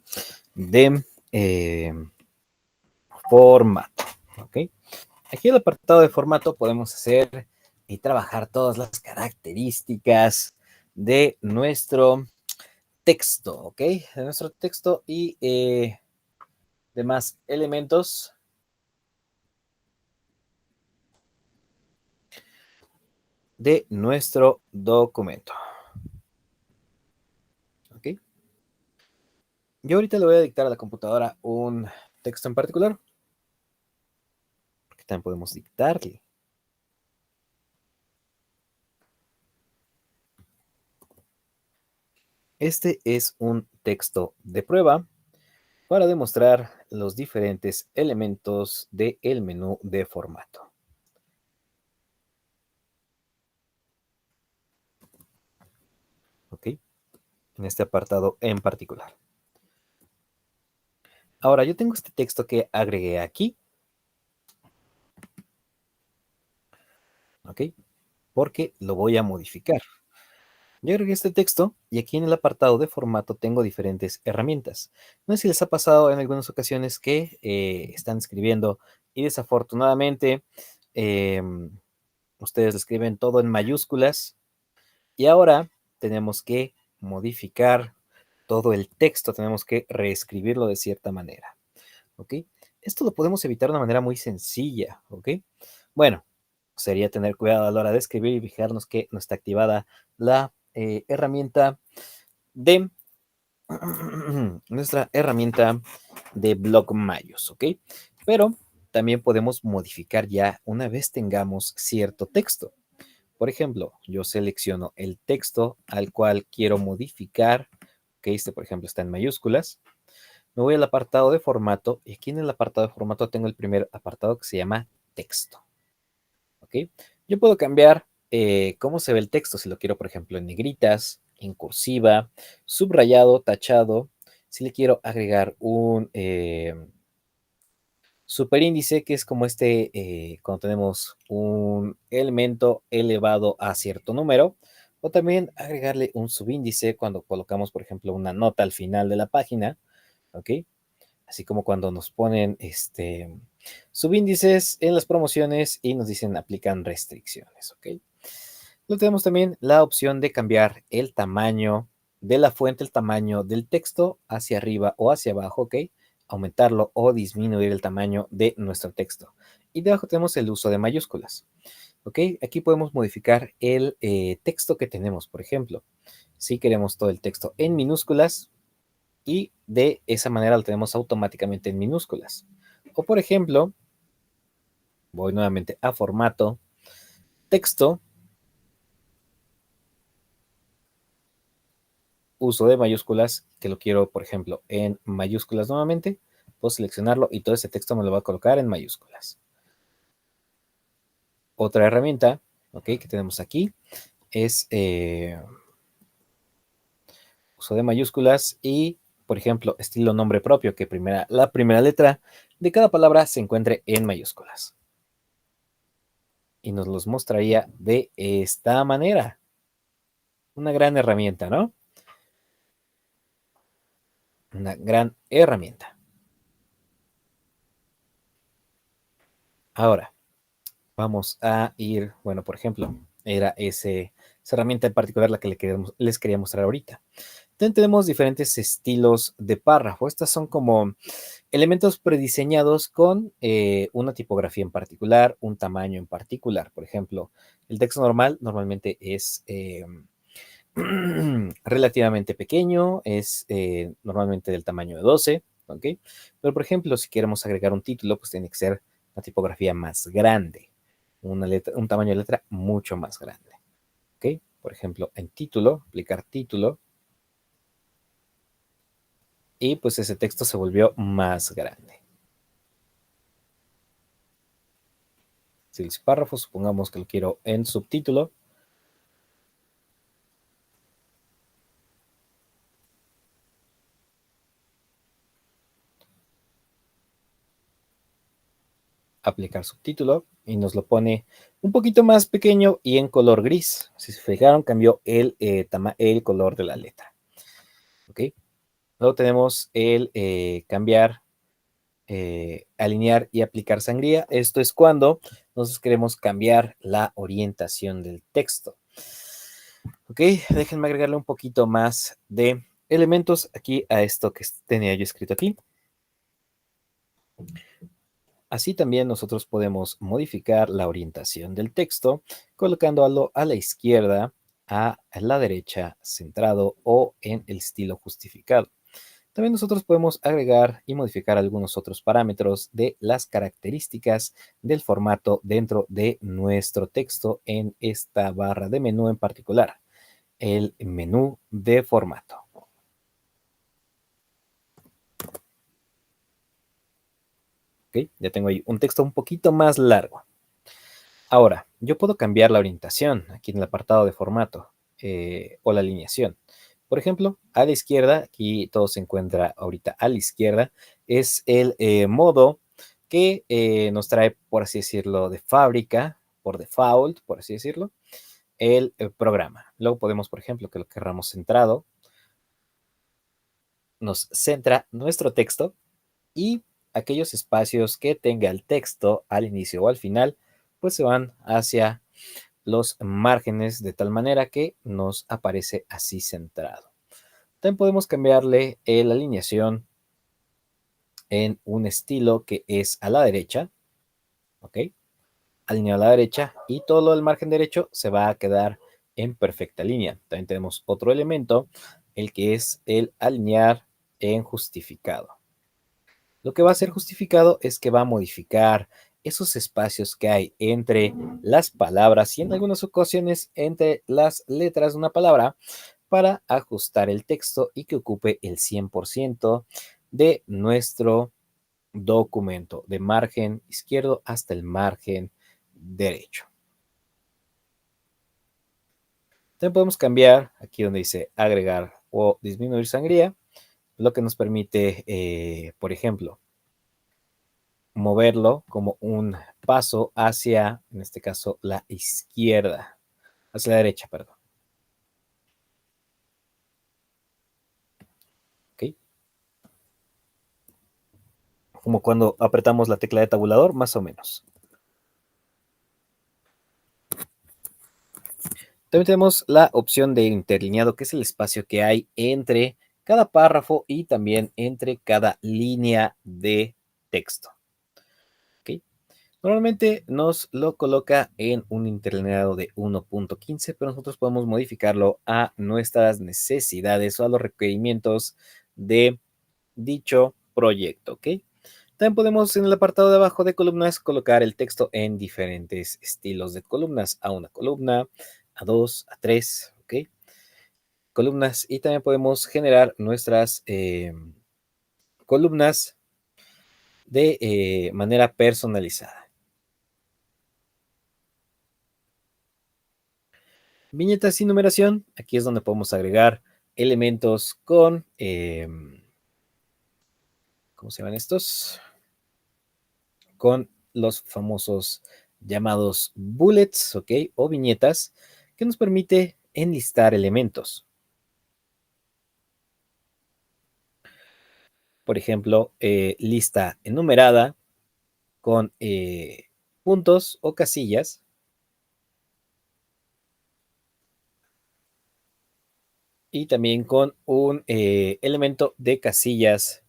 de formato, ok. Aquí en el apartado de formato podemos hacer y trabajar todas las características de nuestro texto, ok, de nuestro texto y demás elementos de nuestro documento, ok. Yo ahorita le voy a dictar a la computadora un texto en particular, porque también podemos dictarle. Este es un texto de prueba para demostrar los diferentes elementos del menú de formato. ¿Ok? En este apartado en particular. Ahora, yo tengo este texto que agregué aquí. ¿Ok? Porque lo voy a modificar. Yo agregué este texto y aquí en el apartado de formato tengo diferentes herramientas. No sé si les ha pasado en algunas ocasiones que están escribiendo y desafortunadamente ustedes escriben todo en mayúsculas y ahora tenemos que modificar todo el texto, tenemos que reescribirlo de cierta manera. ¿Ok? Esto lo podemos evitar de una manera muy sencilla. ¿Ok? Bueno, sería tener cuidado a la hora de escribir y fijarnos que no está activada la herramienta de nuestra herramienta de Block Mayos, ¿ok? Pero también podemos modificar ya una vez tengamos cierto texto. Por ejemplo, yo selecciono el texto al cual quiero modificar, que este, por ejemplo, está en mayúsculas. Me voy al apartado de formato y aquí en el apartado de formato tengo el primer apartado que se llama texto. ¿Ok? Yo puedo cambiar cómo se ve el texto, si lo quiero, por ejemplo, en negritas, en cursiva, subrayado, tachado, si le quiero agregar un superíndice, que es como cuando tenemos un elemento elevado a cierto número, o también agregarle un subíndice cuando colocamos, por ejemplo, una nota al final de la página, ¿ok? Así como cuando nos ponen subíndices en las promociones y nos dicen aplican restricciones, ¿ok? Luego tenemos también la opción de cambiar el tamaño de la fuente, el tamaño del texto hacia arriba o hacia abajo, ¿ok? Aumentarlo o disminuir el tamaño de nuestro texto. Y debajo tenemos el uso de mayúsculas, ¿ok? Aquí podemos modificar el texto que tenemos, por ejemplo. Si queremos todo el texto en minúsculas, y de esa manera lo tenemos automáticamente en minúsculas. O por ejemplo, voy nuevamente a formato, texto, uso de mayúsculas, que lo quiero, por ejemplo, en mayúsculas nuevamente, puedo seleccionarlo y todo ese texto me lo va a colocar en mayúsculas. Otra herramienta, ok, que tenemos aquí es uso de mayúsculas y, por ejemplo, estilo nombre propio, que la primera letra de cada palabra se encuentre en mayúsculas. Y nos los mostraría de esta manera. Una gran herramienta, ¿no? Una gran herramienta. Ahora, vamos a ir, bueno, por ejemplo, era esa herramienta en particular la que les quería mostrar ahorita. También tenemos diferentes estilos de párrafo. Estas son como elementos prediseñados con una tipografía en particular, un tamaño en particular. Por ejemplo, el texto normal normalmente es relativamente pequeño, es normalmente del tamaño de 12, ¿ok? Pero por ejemplo, si queremos agregar un título, pues tiene que ser una tipografía más grande, un tamaño de letra mucho más grande, ¿ok? Por ejemplo, en título, aplicar título, y pues ese texto se volvió más grande. Si el párrafo, supongamos que lo quiero en subtítulo, aplicar subtítulo y nos lo pone un poquito más pequeño y en color gris. Si se fijaron, cambió el color de la letra. ¿Ok? Luego tenemos el cambiar, alinear y aplicar sangría. Esto es cuando nosotros queremos cambiar la orientación del texto. Ok, déjenme agregarle un poquito más de elementos aquí a esto que tenía yo escrito aquí. Así también nosotros podemos modificar la orientación del texto colocándolo a la izquierda, a la derecha, centrado o en el estilo justificado. También nosotros podemos agregar y modificar algunos otros parámetros de las características del formato dentro de nuestro texto en esta barra de menú en particular, el menú de formato. ¿Ok? Ya tengo ahí un texto un poquito más largo. Ahora, yo puedo cambiar la orientación aquí en el apartado de formato o la alineación. Por ejemplo, a la izquierda, aquí todo se encuentra ahorita a la izquierda, es el modo que nos trae, por así decirlo, de fábrica, por default, por así decirlo, el programa. Luego podemos, por ejemplo, que lo querramos centrado, nos centra nuestro texto y aquellos espacios que tenga el texto al inicio o al final, pues se van hacia los márgenes de tal manera que nos aparece así centrado. También podemos cambiarle la alineación en un estilo que es a la derecha, ¿ok? Alineado a la derecha y todo lo del margen derecho se va a quedar en perfecta línea. También tenemos otro elemento, el que es el alinear en justificado. Lo que va a ser justificado es que va a modificar esos espacios que hay entre las palabras y en algunas ocasiones entre las letras de una palabra para ajustar el texto y que ocupe el 100% de nuestro documento, de margen izquierdo hasta el margen derecho. También podemos cambiar aquí donde dice agregar o disminuir sangría, lo que nos permite, por ejemplo, moverlo como un paso hacia, en este caso, la izquierda, hacia la derecha, perdón. ¿Ok? Como cuando apretamos la tecla de tabulador, más o menos. También tenemos la opción de interlineado, que es el espacio que hay entre cada párrafo y también entre cada línea de texto. ¿Ok? Normalmente nos lo coloca en un interlineado de 1.15, pero nosotros podemos modificarlo a nuestras necesidades o a los requerimientos de dicho proyecto, ¿ok? También podemos en el apartado de abajo de columnas colocar el texto en diferentes estilos de columnas, a una columna, a dos, a tres, ¿ok? Columnas y también podemos generar nuestras columnas de manera personalizada. Viñetas y numeración, aquí es donde podemos agregar elementos con, ¿cómo se llaman estos? Con los famosos llamados bullets, ¿ok? O viñetas, que nos permite enlistar elementos. Por ejemplo, lista enumerada con puntos o casillas. Y también con un elemento de casillas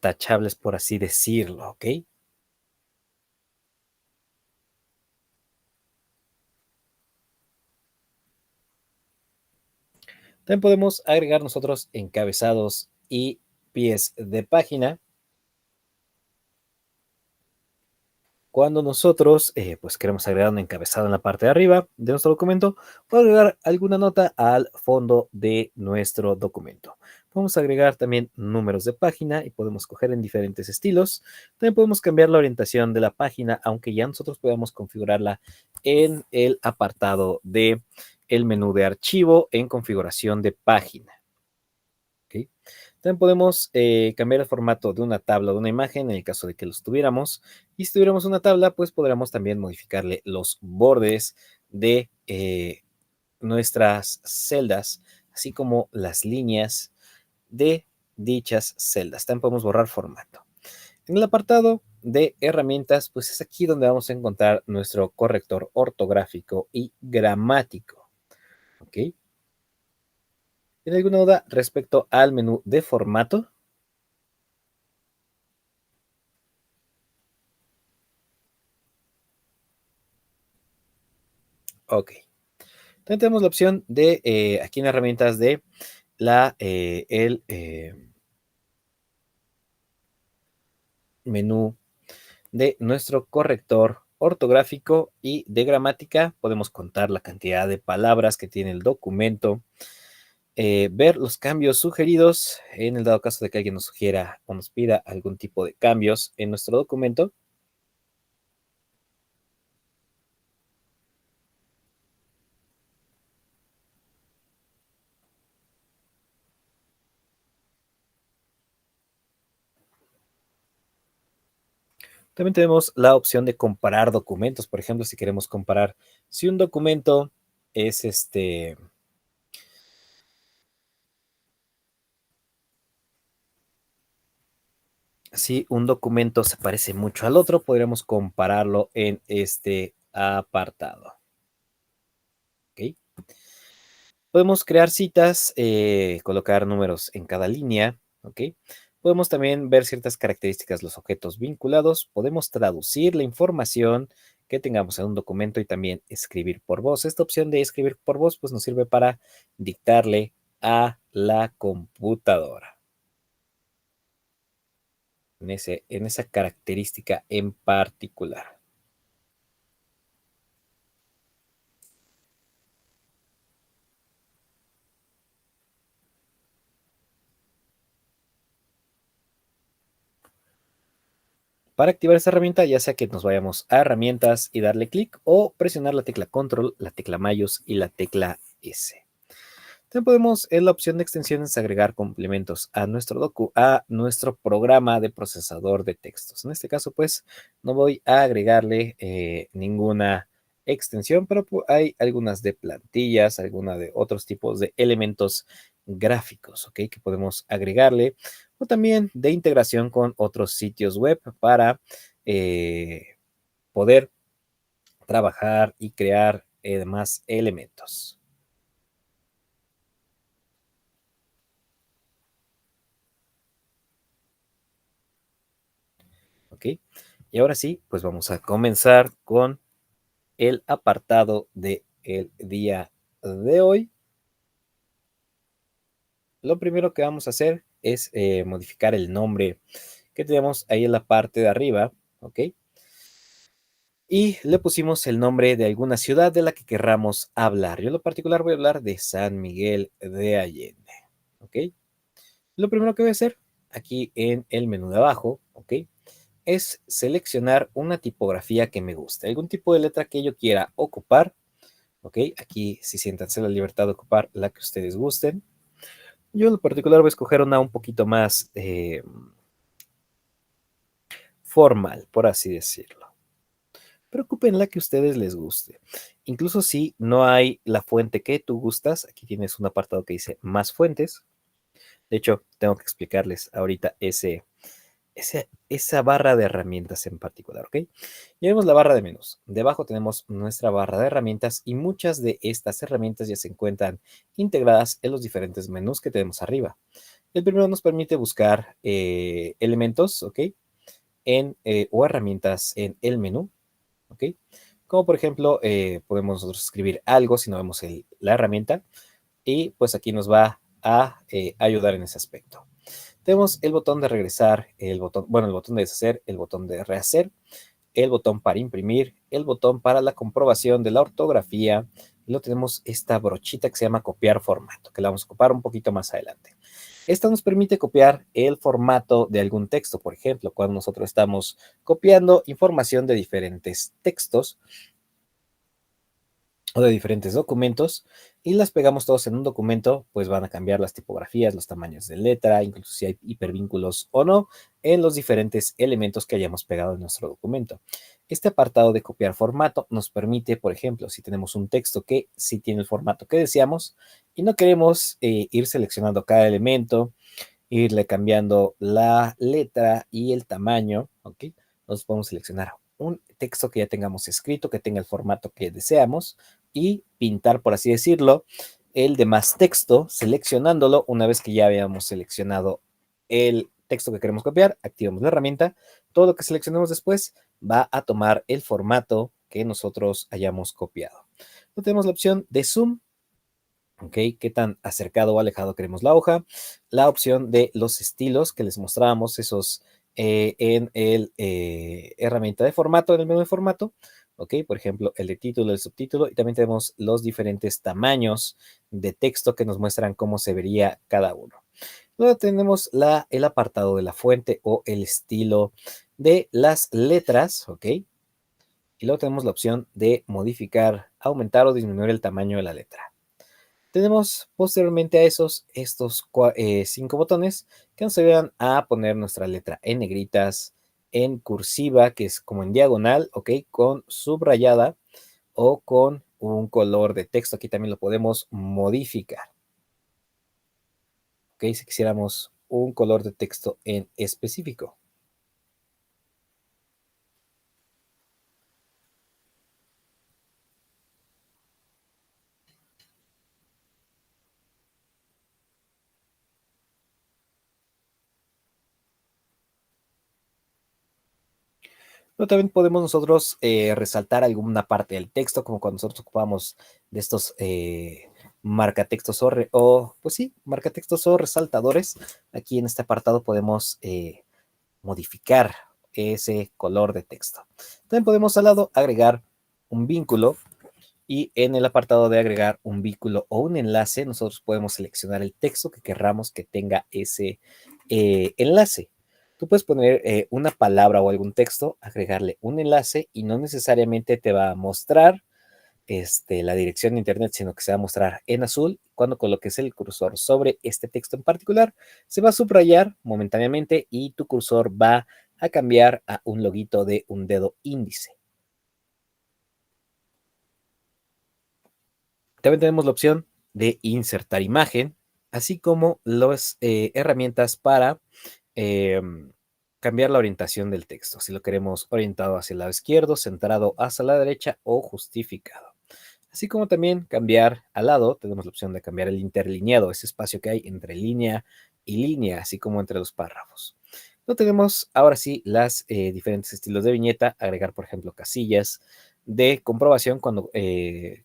tachables, por así decirlo, ¿ok? También podemos agregar nosotros encabezados y pies de página. Cuando nosotros pues queremos agregar un encabezado en la parte de arriba de nuestro documento o agregar alguna nota al fondo de nuestro documento. Podemos agregar también números de página y podemos coger en diferentes estilos. También podemos cambiar la orientación de la página, aunque ya nosotros podemos configurarla en el apartado de el menú de archivo en configuración de página. ¿ok? También podemos cambiar el formato de una tabla o de una imagen en el caso de que los tuviéramos. Y si tuviéramos una tabla, pues podríamos también modificarle los bordes de nuestras celdas, así como las líneas de dichas celdas. También podemos borrar formato. En el apartado de herramientas, pues es aquí donde vamos a encontrar nuestro corrector ortográfico y gramático. ¿Ok? ¿Tiene alguna duda respecto al menú de formato? Ok. También tenemos la opción de, aquí en herramientas de el menú de nuestro corrector ortográfico y de gramática. Podemos contar la cantidad de palabras que tiene el documento, ver los cambios sugeridos en el dado caso de que alguien nos sugiera o nos pida algún tipo de cambios en nuestro documento. También tenemos la opción de comparar documentos. Por ejemplo, si queremos comparar si un documento es si un documento se parece mucho al otro, podríamos compararlo en este apartado. ¿Ok? Podemos crear citas, colocar números en cada línea, ¿ok? Podemos también ver ciertas características de los objetos vinculados. Podemos traducir la información que tengamos en un documento y también escribir por voz. Esta opción de escribir por voz pues nos sirve para dictarle a la computadora. En esa característica en particular. Para activar esta herramienta, ya sea que nos vayamos a herramientas y darle clic o presionar la tecla control, la tecla mayús y la tecla S. También podemos en la opción de extensiones agregar complementos a nuestro programa de procesador de textos. En este caso, pues, no voy a agregarle ninguna extensión, pero hay algunas de plantillas, alguna de otros tipos de elementos gráficos, ¿ok? Que podemos agregarle, o también de integración con otros sitios web para poder trabajar y crear más elementos. ¿Ok? Y ahora sí, pues vamos a comenzar con el apartado del día de hoy. Lo primero que vamos a hacer es modificar el nombre que tenemos ahí en la parte de arriba, ¿ok? Y le pusimos el nombre de alguna ciudad de la que querramos hablar. Yo en lo particular voy a hablar de San Miguel de Allende, ¿ok? Lo primero que voy a hacer aquí en el menú de abajo, ¿ok? Es seleccionar una tipografía que me guste, algún tipo de letra que yo quiera ocupar, ¿ok? Aquí sí siéntanse la libertad de ocupar la que ustedes gusten. Yo en lo particular voy a escoger una un poquito más formal, por así decirlo. Pero ocupen la que a ustedes les guste. Incluso si no hay la fuente que tú gustas, aquí tienes un apartado que dice más fuentes. De hecho, tengo que explicarles ahorita esa barra de herramientas en particular, ¿ok? Ya vemos la barra de menús. Debajo tenemos nuestra barra de herramientas y muchas de estas herramientas ya se encuentran integradas en los diferentes menús que tenemos arriba. El primero nos permite buscar elementos, ¿ok? O herramientas en el menú, ¿ok? Como por ejemplo, podemos nosotros escribir algo si no vemos la herramienta y pues aquí nos va a ayudar en ese aspecto. Tenemos el botón de regresar, el botón de deshacer, el botón de rehacer, el botón para imprimir, el botón para la comprobación de la ortografía. Y luego tenemos esta brochita que se llama copiar formato, que la vamos a ocupar un poquito más adelante. Esta nos permite copiar el formato de algún texto, por ejemplo, cuando nosotros estamos copiando información de diferentes textos, o de diferentes documentos y las pegamos todos en un documento, pues van a cambiar las tipografías, los tamaños de letra, incluso si hay hipervínculos o no, en los diferentes elementos que hayamos pegado en nuestro documento. Este apartado de copiar formato nos permite, por ejemplo, si tenemos un texto que sí tiene el formato que deseamos y no queremos ir seleccionando cada elemento, irle cambiando la letra y el tamaño, ¿ok? Nos podemos seleccionar un texto que ya tengamos escrito, que tenga el formato que deseamos y pintar, por así decirlo, el demás texto, seleccionándolo. Una vez que ya habíamos seleccionado el texto que queremos copiar, activamos la herramienta. Todo lo que seleccionemos después va a tomar el formato que nosotros hayamos copiado. Luego tenemos la opción de zoom. ¿Ok? ¿Qué tan acercado o alejado queremos la hoja? La opción de los estilos que les mostrábamos, esos en el herramienta de formato, en el menú de formato. ¿Ok? Por ejemplo, el de título, el subtítulo, y también tenemos los diferentes tamaños de texto que nos muestran cómo se vería cada uno. Luego tenemos el apartado de la fuente o el estilo de las letras, ¿ok? Y luego tenemos la opción de modificar, aumentar o disminuir el tamaño de la letra. Tenemos posteriormente a estos 5 botones que nos ayudan a poner nuestra letra en negritas, en cursiva, que es como en diagonal, ¿ok? Con subrayada o con un color de texto. Aquí también lo podemos modificar, ¿ok? Si quisiéramos un color de texto en específico. Pero también podemos nosotros resaltar alguna parte del texto, como cuando nosotros ocupamos de estos marcatextos pues sí, marcatextos o resaltadores. Aquí en este apartado podemos modificar ese color de texto. También podemos al lado agregar un vínculo y en el apartado de agregar un vínculo o un enlace, nosotros podemos seleccionar el texto que querramos que tenga ese enlace. Tú puedes poner una palabra o algún texto, agregarle un enlace y no necesariamente te va a mostrar la dirección de internet, sino que se va a mostrar en azul. Cuando coloques el cursor sobre este texto en particular, se va a subrayar momentáneamente y tu cursor va a cambiar a un loguito de un dedo índice. También tenemos la opción de insertar imagen, así como las herramientas para cambiar la orientación del texto, si lo queremos orientado hacia el lado izquierdo, centrado hacia la derecha o justificado. Así como también cambiar al lado, tenemos la opción de cambiar el interlineado, ese espacio que hay entre línea y línea, así como entre los párrafos. No tenemos ahora sí las diferentes estilos de viñeta, agregar por ejemplo casillas de comprobación cuando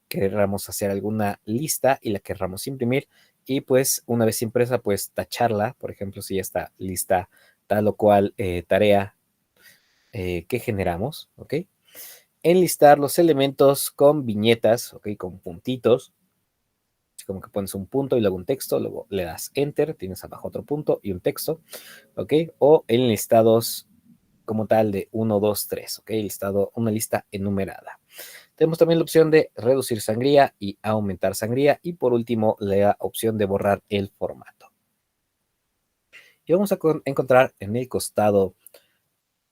querramos hacer alguna lista y la querramos imprimir y pues una vez impresa pues tacharla, por ejemplo si ya está lista tal o cual tarea que generamos, ¿ok? Enlistar los elementos con viñetas, ¿ok? Con puntitos, como que pones un punto y luego un texto, luego le das enter, tienes abajo otro punto y un texto, ¿ok? O en listados como tal de 1, 2, 3, ¿ok? Listado, una lista enumerada. Tenemos también la opción de reducir sangría y aumentar sangría y por último la opción de borrar el formato. Y vamos a encontrar en el costado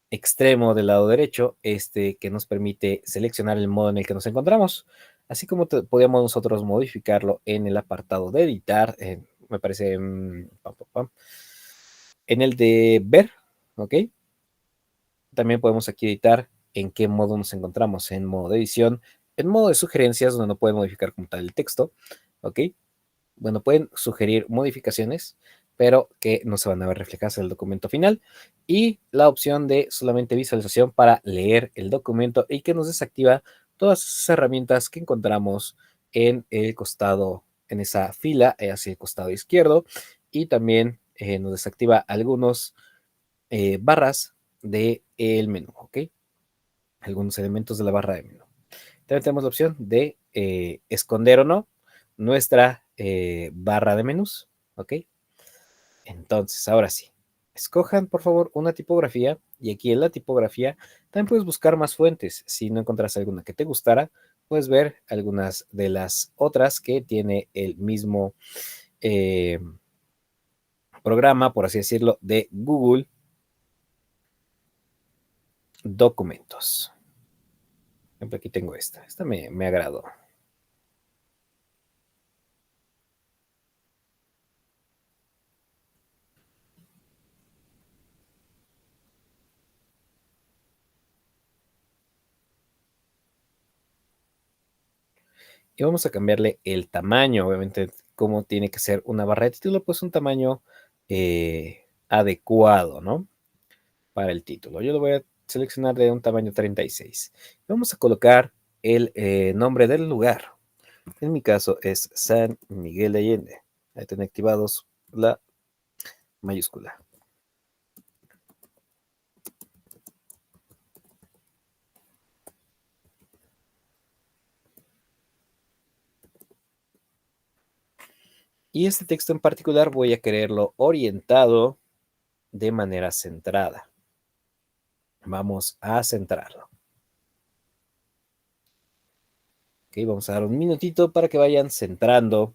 extremo del lado derecho, que nos permite seleccionar el modo en el que nos encontramos, así como podemos nosotros modificarlo en el apartado de editar, me parece en el de ver, ¿ok? También podemos aquí editar en qué modo nos encontramos, en modo de edición, en modo de sugerencias, donde no pueden modificar como tal el texto, ¿ok? Bueno, pueden sugerir modificaciones, pero que no se van a ver reflejadas en el documento final. Y la opción de solamente visualización para leer el documento y que nos desactiva todas esas herramientas que encontramos en el costado, en esa fila hacia el costado izquierdo. Y también nos desactiva algunos barras del menú, ¿ok? Algunos elementos de la barra de menú. También tenemos la opción de esconder o no nuestra barra de menús, ¿ok? Entonces, ahora sí, escojan por favor una tipografía y aquí en la tipografía también puedes buscar más fuentes. Si no encontras alguna que te gustara, puedes ver algunas de las otras que tiene el mismo programa, por así decirlo, de Google Documentos. Por ejemplo, aquí tengo esta. Esta me agradó. Y vamos a cambiarle el tamaño, obviamente, como tiene que ser una barra de título, pues un tamaño adecuado, ¿no? Para el título. Yo lo voy a seleccionar de un tamaño 36. Vamos a colocar el nombre del lugar. En mi caso es San Miguel de Allende. Ahí tienen activados la mayúscula. Y este texto en particular voy a quererlo orientado de manera centrada. Vamos a centrarlo. Ok, vamos a dar un minutito para que vayan centrando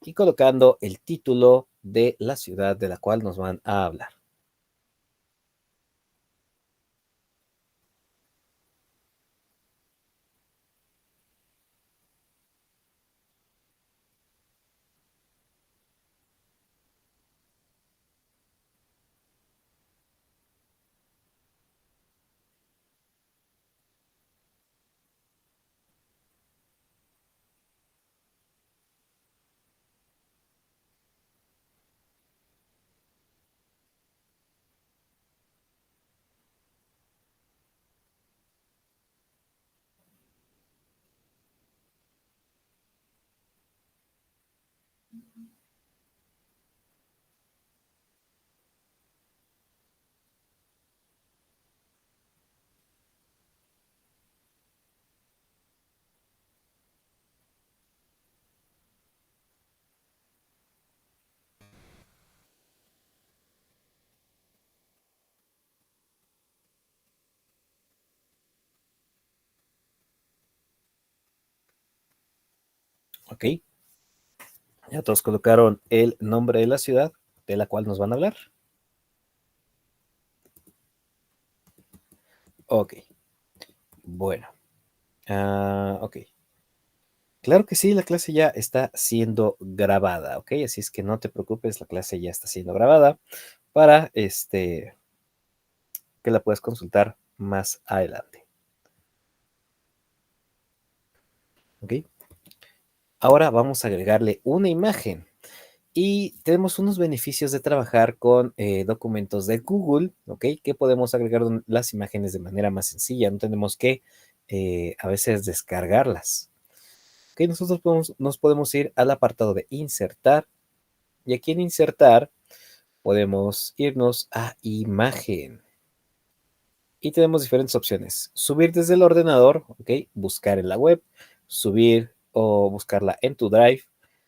y colocando el título de la ciudad de la cual nos van a hablar. Ok, ya todos colocaron el nombre de la ciudad de la cual nos van a hablar. Ok, bueno. Ok. Claro que sí, la clase ya está siendo grabada, ¿ok? Así es que no te preocupes, la clase ya está siendo grabada para que la puedas consultar más adelante, ¿ok? Ahora vamos a agregarle una imagen y tenemos unos beneficios de trabajar con documentos de Google, ¿ok? Que podemos agregar las imágenes de manera más sencilla, no tenemos que a veces descargarlas. ¿Ok? Nosotros nos podemos ir al apartado de insertar y aquí en insertar podemos irnos a imagen y tenemos diferentes opciones. Subir desde el ordenador, ¿ok? Buscar en la web, subir o buscarla en tu Drive,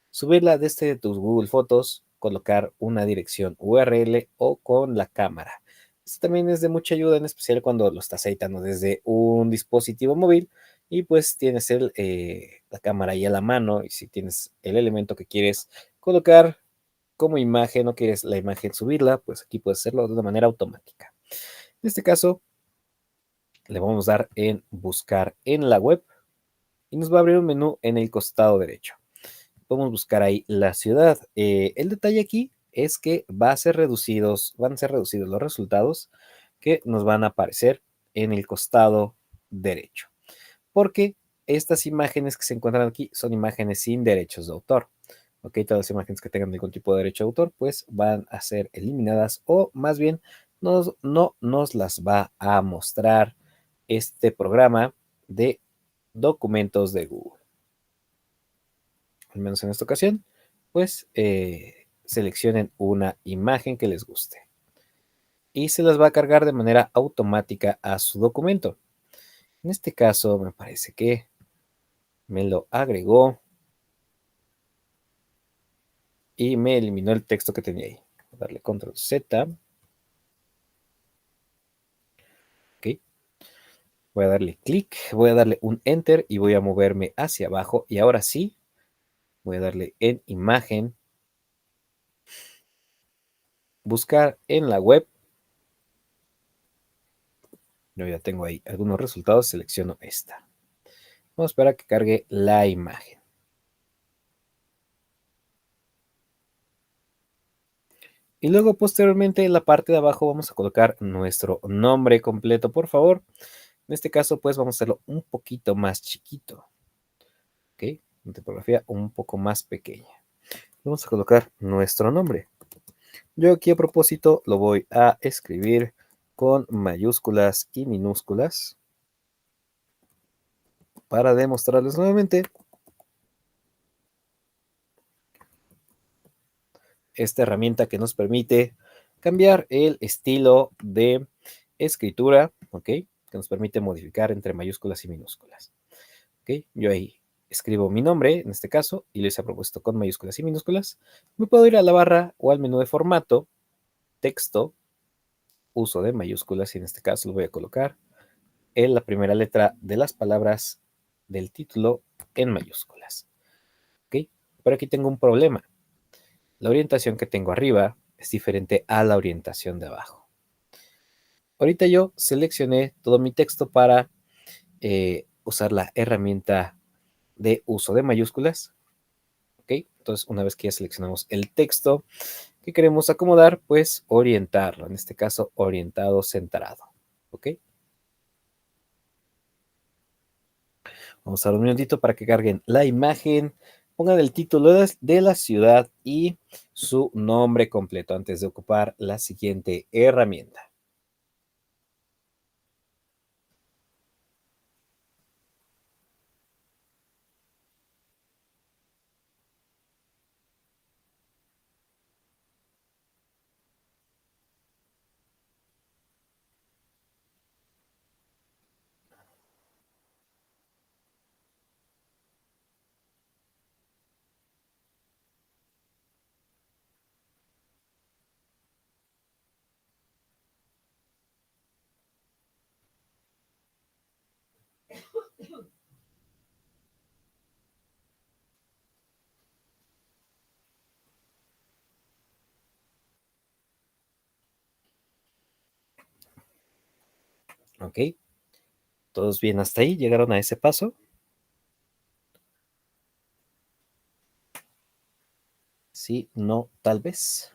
subirla desde tus Google Fotos, colocar una dirección URL o con la cámara. Esto también es de mucha ayuda, en especial cuando lo estás editando desde un dispositivo móvil y pues tienes la cámara ahí a la mano y si tienes el elemento que quieres colocar como imagen o quieres la imagen subirla, pues aquí puedes hacerlo de una manera automática. En este caso, le vamos a dar en buscar en la web y nos va a abrir un menú en el costado derecho. Podemos buscar ahí la ciudad. El detalle aquí es que van a ser reducidos los resultados que nos van a aparecer en el costado derecho. Porque estas imágenes que se encuentran aquí son imágenes sin derechos de autor. Ok, todas las imágenes que tengan algún tipo de derecho de autor, pues van a ser eliminadas o más bien no nos las va a mostrar este programa de documentos de Google. Al menos en esta ocasión, pues seleccionen una imagen que les guste y se las va a cargar de manera automática a su documento. En este caso, me parece que me lo agregó y me eliminó el texto que tenía ahí. Voy a darle control Z. Ok. Voy a darle clic, voy a darle un enter y voy a moverme hacia abajo. Y ahora sí, voy a darle en imagen, buscar en la web. Yo ya tengo ahí algunos resultados, selecciono esta. Vamos a esperar a que cargue la imagen. Y luego posteriormente en la parte de abajo vamos a colocar nuestro nombre completo, por favor. En este caso, pues vamos a hacerlo un poquito más chiquito. ¿Ok? Una tipografía un poco más pequeña. Vamos a colocar nuestro nombre. Yo aquí a propósito lo voy a escribir con mayúsculas y minúsculas para demostrarles nuevamente esta herramienta que nos permite cambiar el estilo de escritura, ¿ok? Que nos permite modificar entre mayúsculas y minúsculas, ¿ok? Yo ahí escribo mi nombre, en este caso, y lo hice a propósito con mayúsculas y minúsculas. Me puedo ir a la barra o al menú de formato, texto, uso de mayúsculas, y en este caso lo voy a colocar en la primera letra de las palabras del título en mayúsculas, ¿ok? Pero aquí tengo un problema. La orientación que tengo arriba es diferente a la orientación de abajo. Ahorita yo seleccioné todo mi texto para usar la herramienta de uso de mayúsculas. ¿Ok? Entonces, una vez que ya seleccionamos el texto que queremos acomodar, pues orientarlo. En este caso, orientado centrado. ¿Ok? Vamos a dar un minutito para que carguen la imagen. Pongan el título de la ciudad y su nombre completo antes de ocupar la siguiente herramienta. ¿Ok? ¿Todos bien hasta ahí? ¿Llegaron a ese paso? Sí, no, tal vez.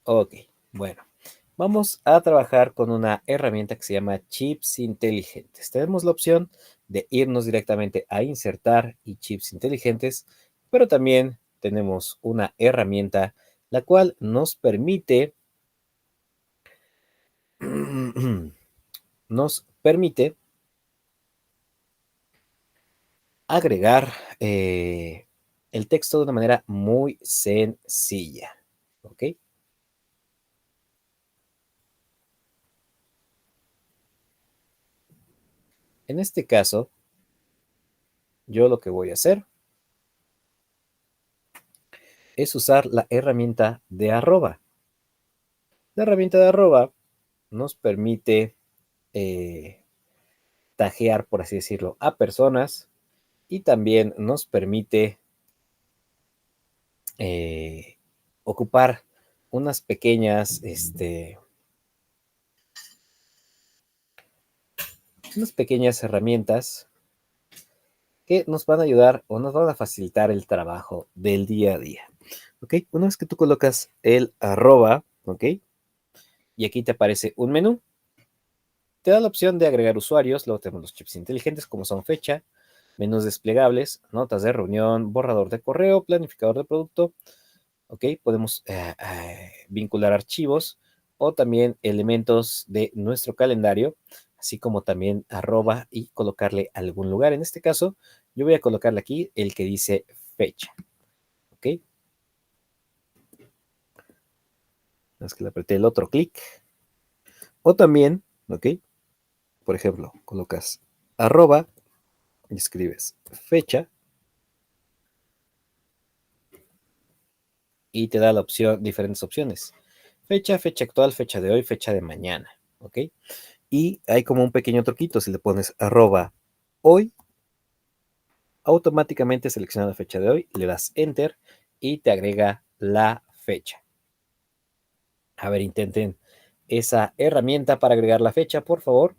Ok, bueno. Vamos a trabajar con una herramienta que se llama chips inteligentes. Tenemos la opción de irnos directamente a insertar y chips inteligentes, pero también tenemos una herramienta la cual nos permite nos permite agregar el texto de una manera muy sencilla. ¿Ok? En este caso, yo lo que voy a hacer es usar la herramienta de arroba. La herramienta de arroba nos permite eh, taguear, por así decirlo, a personas y también nos permite eh, ocupar unas unas pequeñas herramientas que nos van a ayudar o nos van a facilitar el trabajo del día a día. ¿Ok? Una vez que tú colocas el arroba, ¿ok? Y aquí te aparece un menú, te da la opción de agregar usuarios, luego tenemos los chips inteligentes como son fecha, menús desplegables, notas de reunión, borrador de correo, planificador de producto, ¿ok? Podemos vincular archivos o también elementos de nuestro calendario, así como también arroba y colocarle algún lugar. En este caso, yo voy a colocarle aquí el que dice fecha, ¿ok? Es que le apreté el otro clic. O también, ¿ok? Por ejemplo, colocas arroba y escribes fecha y te da la opción, diferentes opciones. fecha actual, fecha de hoy, fecha de mañana, ¿ok? Y hay como un pequeño truquito, si le pones arroba hoy, automáticamente selecciona la fecha de hoy, le das enter y te agrega la fecha. A ver, intenten esa herramienta para agregar la fecha, por favor.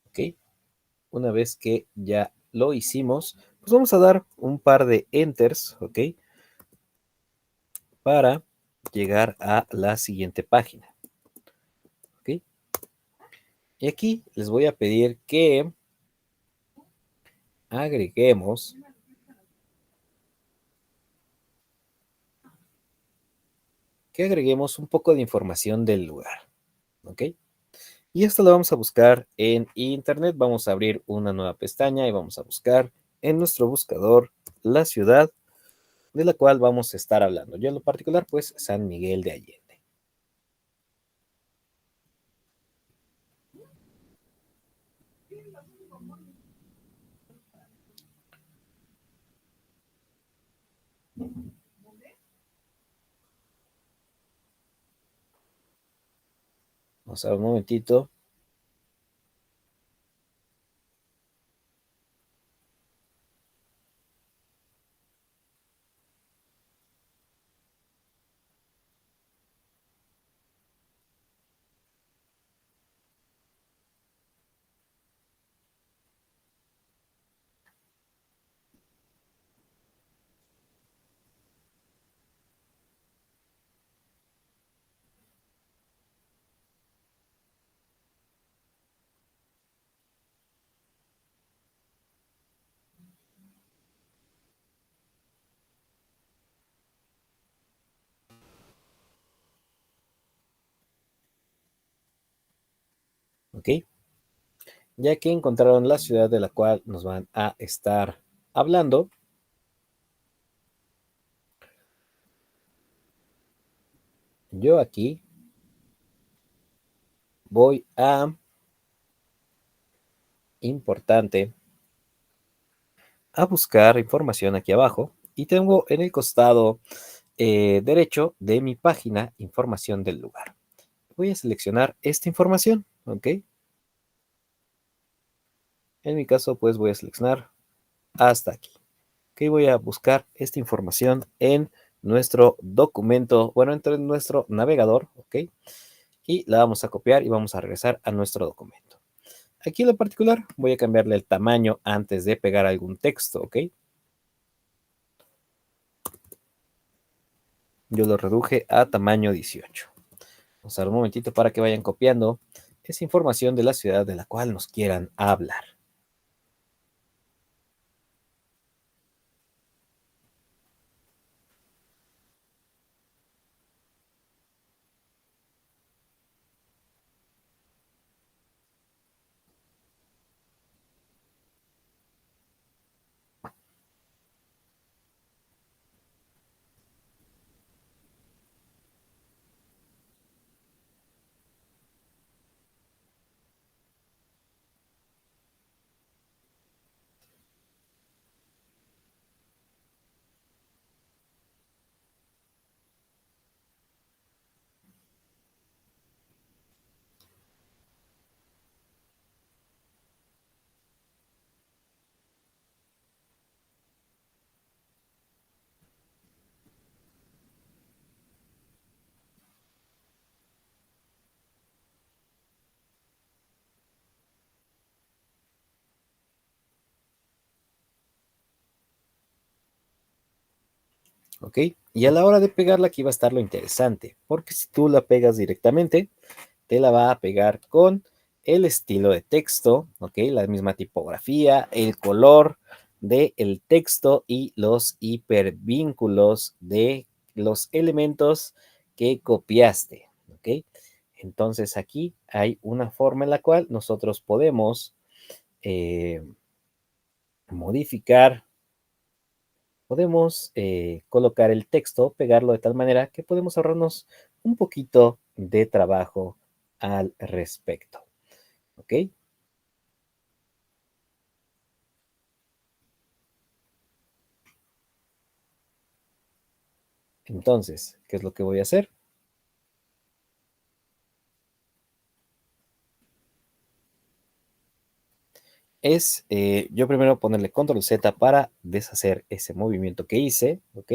¿Ok? Una vez que ya lo hicimos, pues vamos a dar un par de enters, ¿ok? Para llegar a la siguiente página, ¿ok? Y aquí les voy a pedir agreguemos, que agreguemos un poco de información del lugar, ¿ok? Y esto lo vamos a buscar en internet. Vamos a abrir una nueva pestaña y vamos a buscar en nuestro buscador la ciudad de la cual vamos a estar hablando. Yo en lo particular, pues San Miguel de Allende. Vamos a ver un momentito. ¿Ok? Ya que encontraron la ciudad de la cual nos van a estar hablando, yo aquí voy a, importante, a buscar información aquí abajo y tengo en el costado derecho de mi página información del lugar. Voy a seleccionar esta información, ¿ok? En mi caso, pues voy a seleccionar hasta aquí. Ok, voy a buscar esta información en nuestro documento, bueno, en nuestro navegador, ¿ok? Y la vamos a copiar y vamos a regresar a nuestro documento. Aquí en lo particular voy a cambiarle el tamaño antes de pegar algún texto, ¿ok? Yo lo reduje a tamaño 18. Vamos a dar un momentito para que vayan copiando esa información de la ciudad de la cual nos quieran hablar. ¿ok? Y a la hora de pegarla aquí va a estar lo interesante, porque si tú la pegas directamente, te la va a pegar con el estilo de texto, ¿ok? La misma tipografía, el color del texto y los hipervínculos de los elementos que copiaste, ¿ok? Entonces aquí hay una forma en la cual nosotros podemos modificar, podemos colocar el texto, pegarlo de tal manera que podemos ahorrarnos un poquito de trabajo al respecto, ¿ok? Entonces, ¿qué es lo que voy a hacer? Es yo primero ponerle control Z para deshacer ese movimiento que hice, ¿ok?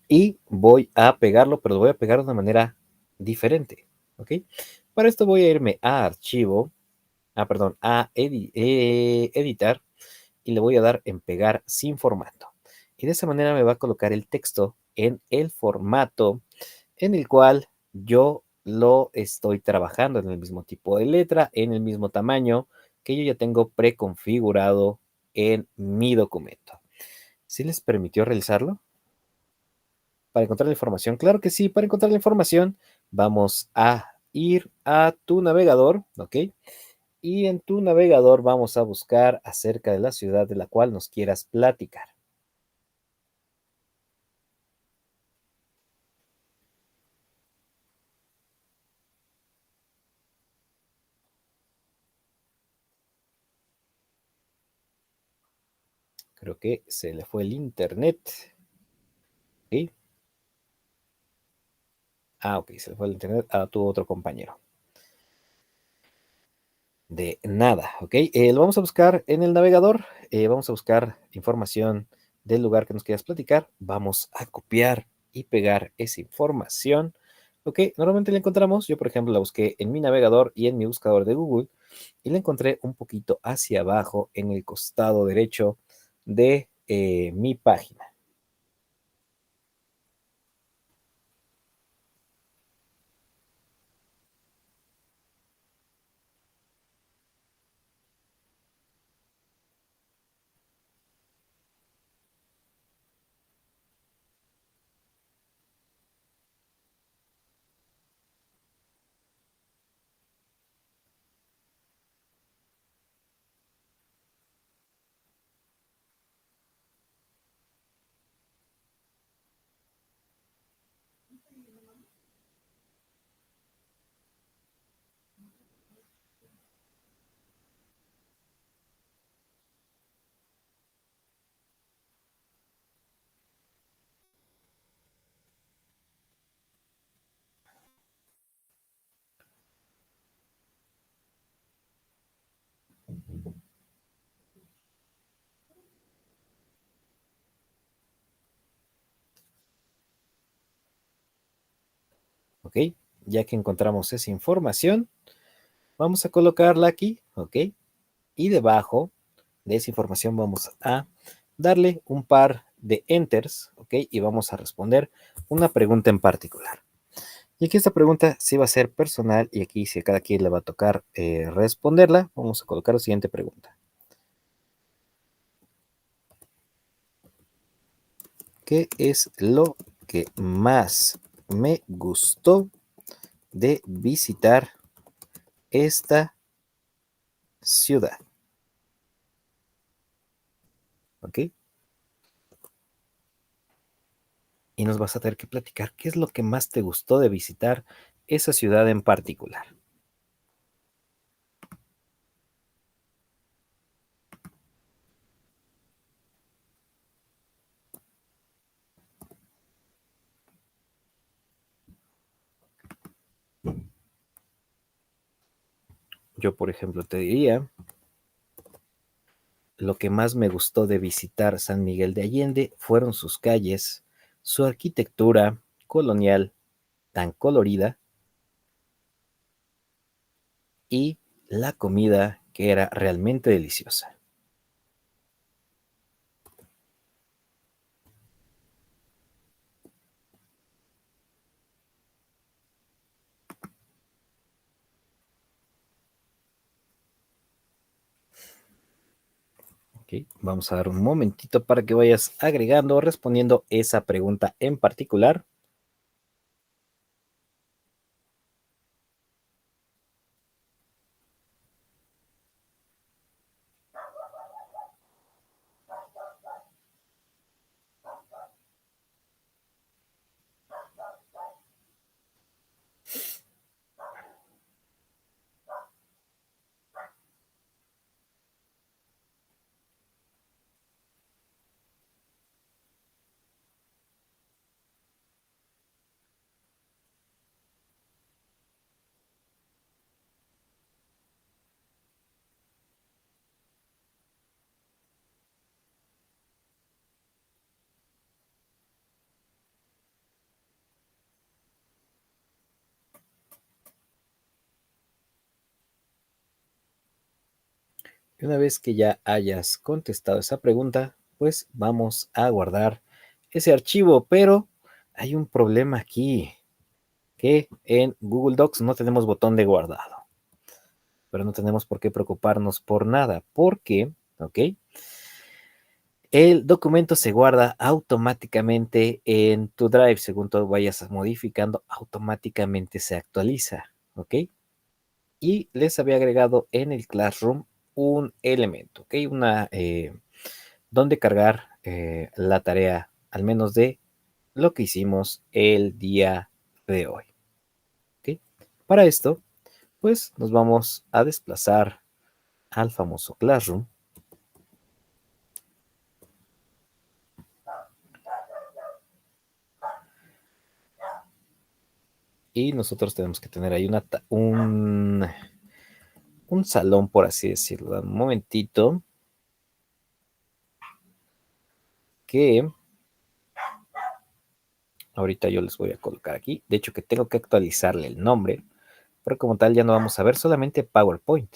Y voy a pegarlo, pero lo voy a pegar de una manera diferente, ¿ok? Para esto voy a irme a archivo, perdón, a editar y le voy a dar en pegar sin formato. Y de esa manera me va a colocar el texto en el formato en el cual yo lo estoy trabajando, en el mismo tipo de letra, en el mismo tamaño que yo ya tengo preconfigurado en mi documento. ¿Sí les permitió realizarlo? Para encontrar la información, claro que sí, para encontrar la información vamos a ir a tu navegador, ¿ok? Y en tu navegador vamos a buscar acerca de la ciudad de la cual nos quieras platicar. Creo que se le fue el internet. ¿Ok? Ok, se le fue el internet a tu otro compañero. De nada, ¿ok? Lo vamos a buscar en el navegador. Vamos a buscar información del lugar que nos quieras platicar. Vamos a copiar y pegar esa información. ¿Ok? Normalmente la encontramos. Yo, por ejemplo, la busqué en mi navegador y en mi buscador de Google. Y la encontré un poquito hacia abajo en el costado derecho de mi página. ¿Ok? Ya que encontramos esa información, vamos a colocarla aquí. ¿Ok? Y debajo de esa información vamos a darle un par de enters, ¿ok? Y vamos a responder una pregunta en particular. Y aquí esta pregunta sí va a ser personal y aquí si a cada quien le va a tocar responderla, vamos a colocar la siguiente pregunta. ¿Qué es lo que más me gustó de visitar esta ciudad? ¿Ok? Y nos vas a tener que platicar qué es lo que más te gustó de visitar esa ciudad en particular. Yo, por ejemplo, te diría lo que más me gustó de visitar San Miguel de Allende fueron sus calles, su arquitectura colonial tan colorida y la comida que era realmente deliciosa. Ok, vamos a dar un momentito para que vayas agregando o respondiendo esa pregunta en particular. Y una vez que ya hayas contestado esa pregunta, pues vamos a guardar ese archivo, pero hay un problema aquí, que en Google Docs no tenemos botón de guardado, pero no tenemos por qué preocuparnos por nada, porque, ¿ok? El documento se guarda automáticamente en tu Drive, según tú vayas modificando, automáticamente se actualiza, ¿ok? Y les había agregado en el Classroom un elemento, ¿ok? Donde cargar la tarea, al menos de lo que hicimos el día de hoy, ¿ok? Para esto, pues nos vamos a desplazar al famoso Classroom y nosotros tenemos que tener ahí un salón, por así decirlo. Un momentito que ahorita yo les voy a colocar aquí. De hecho, que tengo que actualizarle el nombre, pero como tal ya no vamos a ver solamente PowerPoint.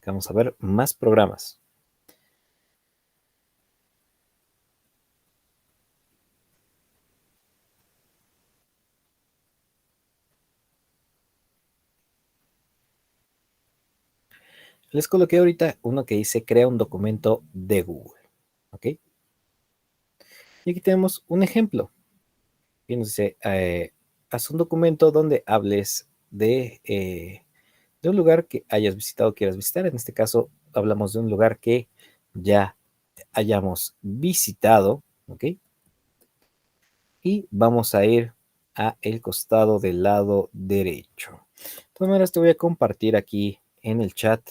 Vamos a ver más programas. Les coloqué ahorita uno que dice crea un documento de Google. ¿Ok? Y aquí tenemos un ejemplo. Y nos dice, haz un documento donde hables de un lugar que hayas visitado o quieras visitar. En este caso, hablamos de un lugar que ya hayamos visitado. ¿Ok? Y vamos a ir a el costado del lado derecho. De todas maneras, te voy a compartir aquí en el chat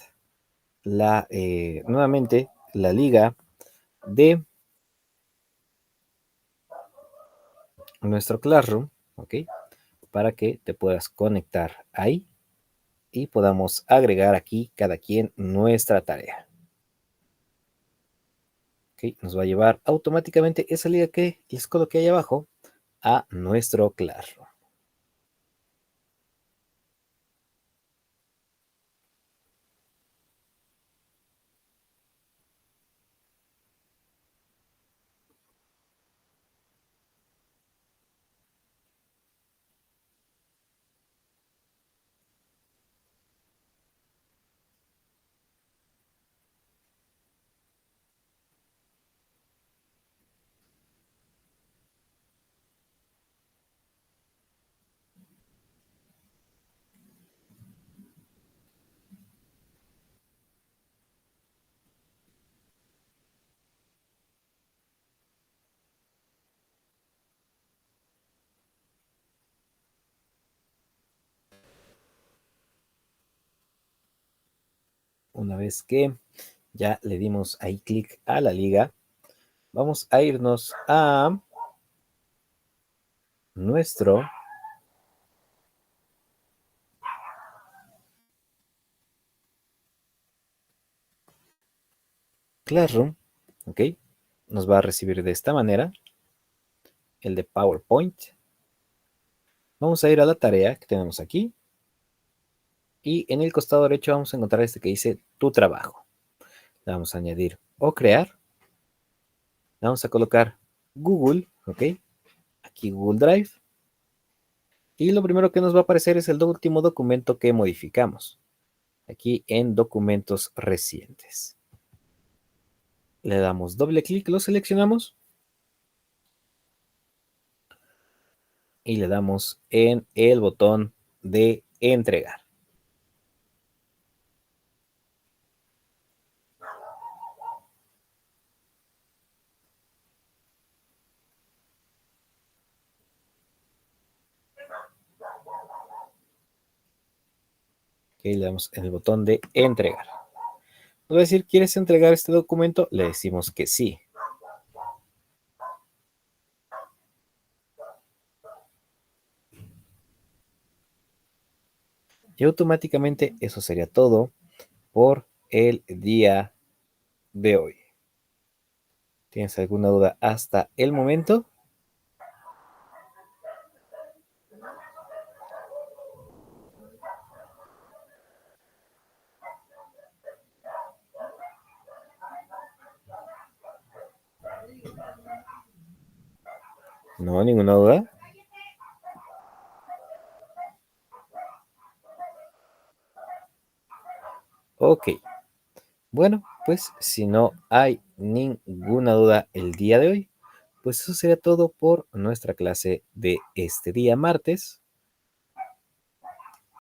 nuevamente la liga de nuestro Classroom, ¿ok? Para que te puedas conectar ahí y podamos agregar aquí cada quien nuestra tarea. ¿Ok? Nos va a llevar automáticamente esa liga que les coloqué ahí abajo a nuestro Classroom. Una vez que ya le dimos ahí clic a la liga, vamos a irnos a nuestro Classroom, ¿ok? Nos va a recibir de esta manera el de PowerPoint. Vamos a ir a la tarea que tenemos aquí y en el costado derecho vamos a encontrar este que dice tu trabajo. Le vamos a añadir o crear. Le vamos a colocar Google, ¿ok? Aquí Google Drive. Y lo primero que nos va a aparecer es el último documento que modificamos. Aquí en documentos recientes. Le damos doble clic, lo seleccionamos. Y le damos en el botón de entregar. Y le damos en el botón de entregar. Nos va a decir, ¿quieres entregar este documento? Le decimos que sí. Y automáticamente eso sería todo por el día de hoy. ¿Tienes alguna duda hasta el momento? No, ninguna duda. Ok. Bueno, pues si no hay ninguna duda el día de hoy, pues eso sería todo por nuestra clase de este día martes.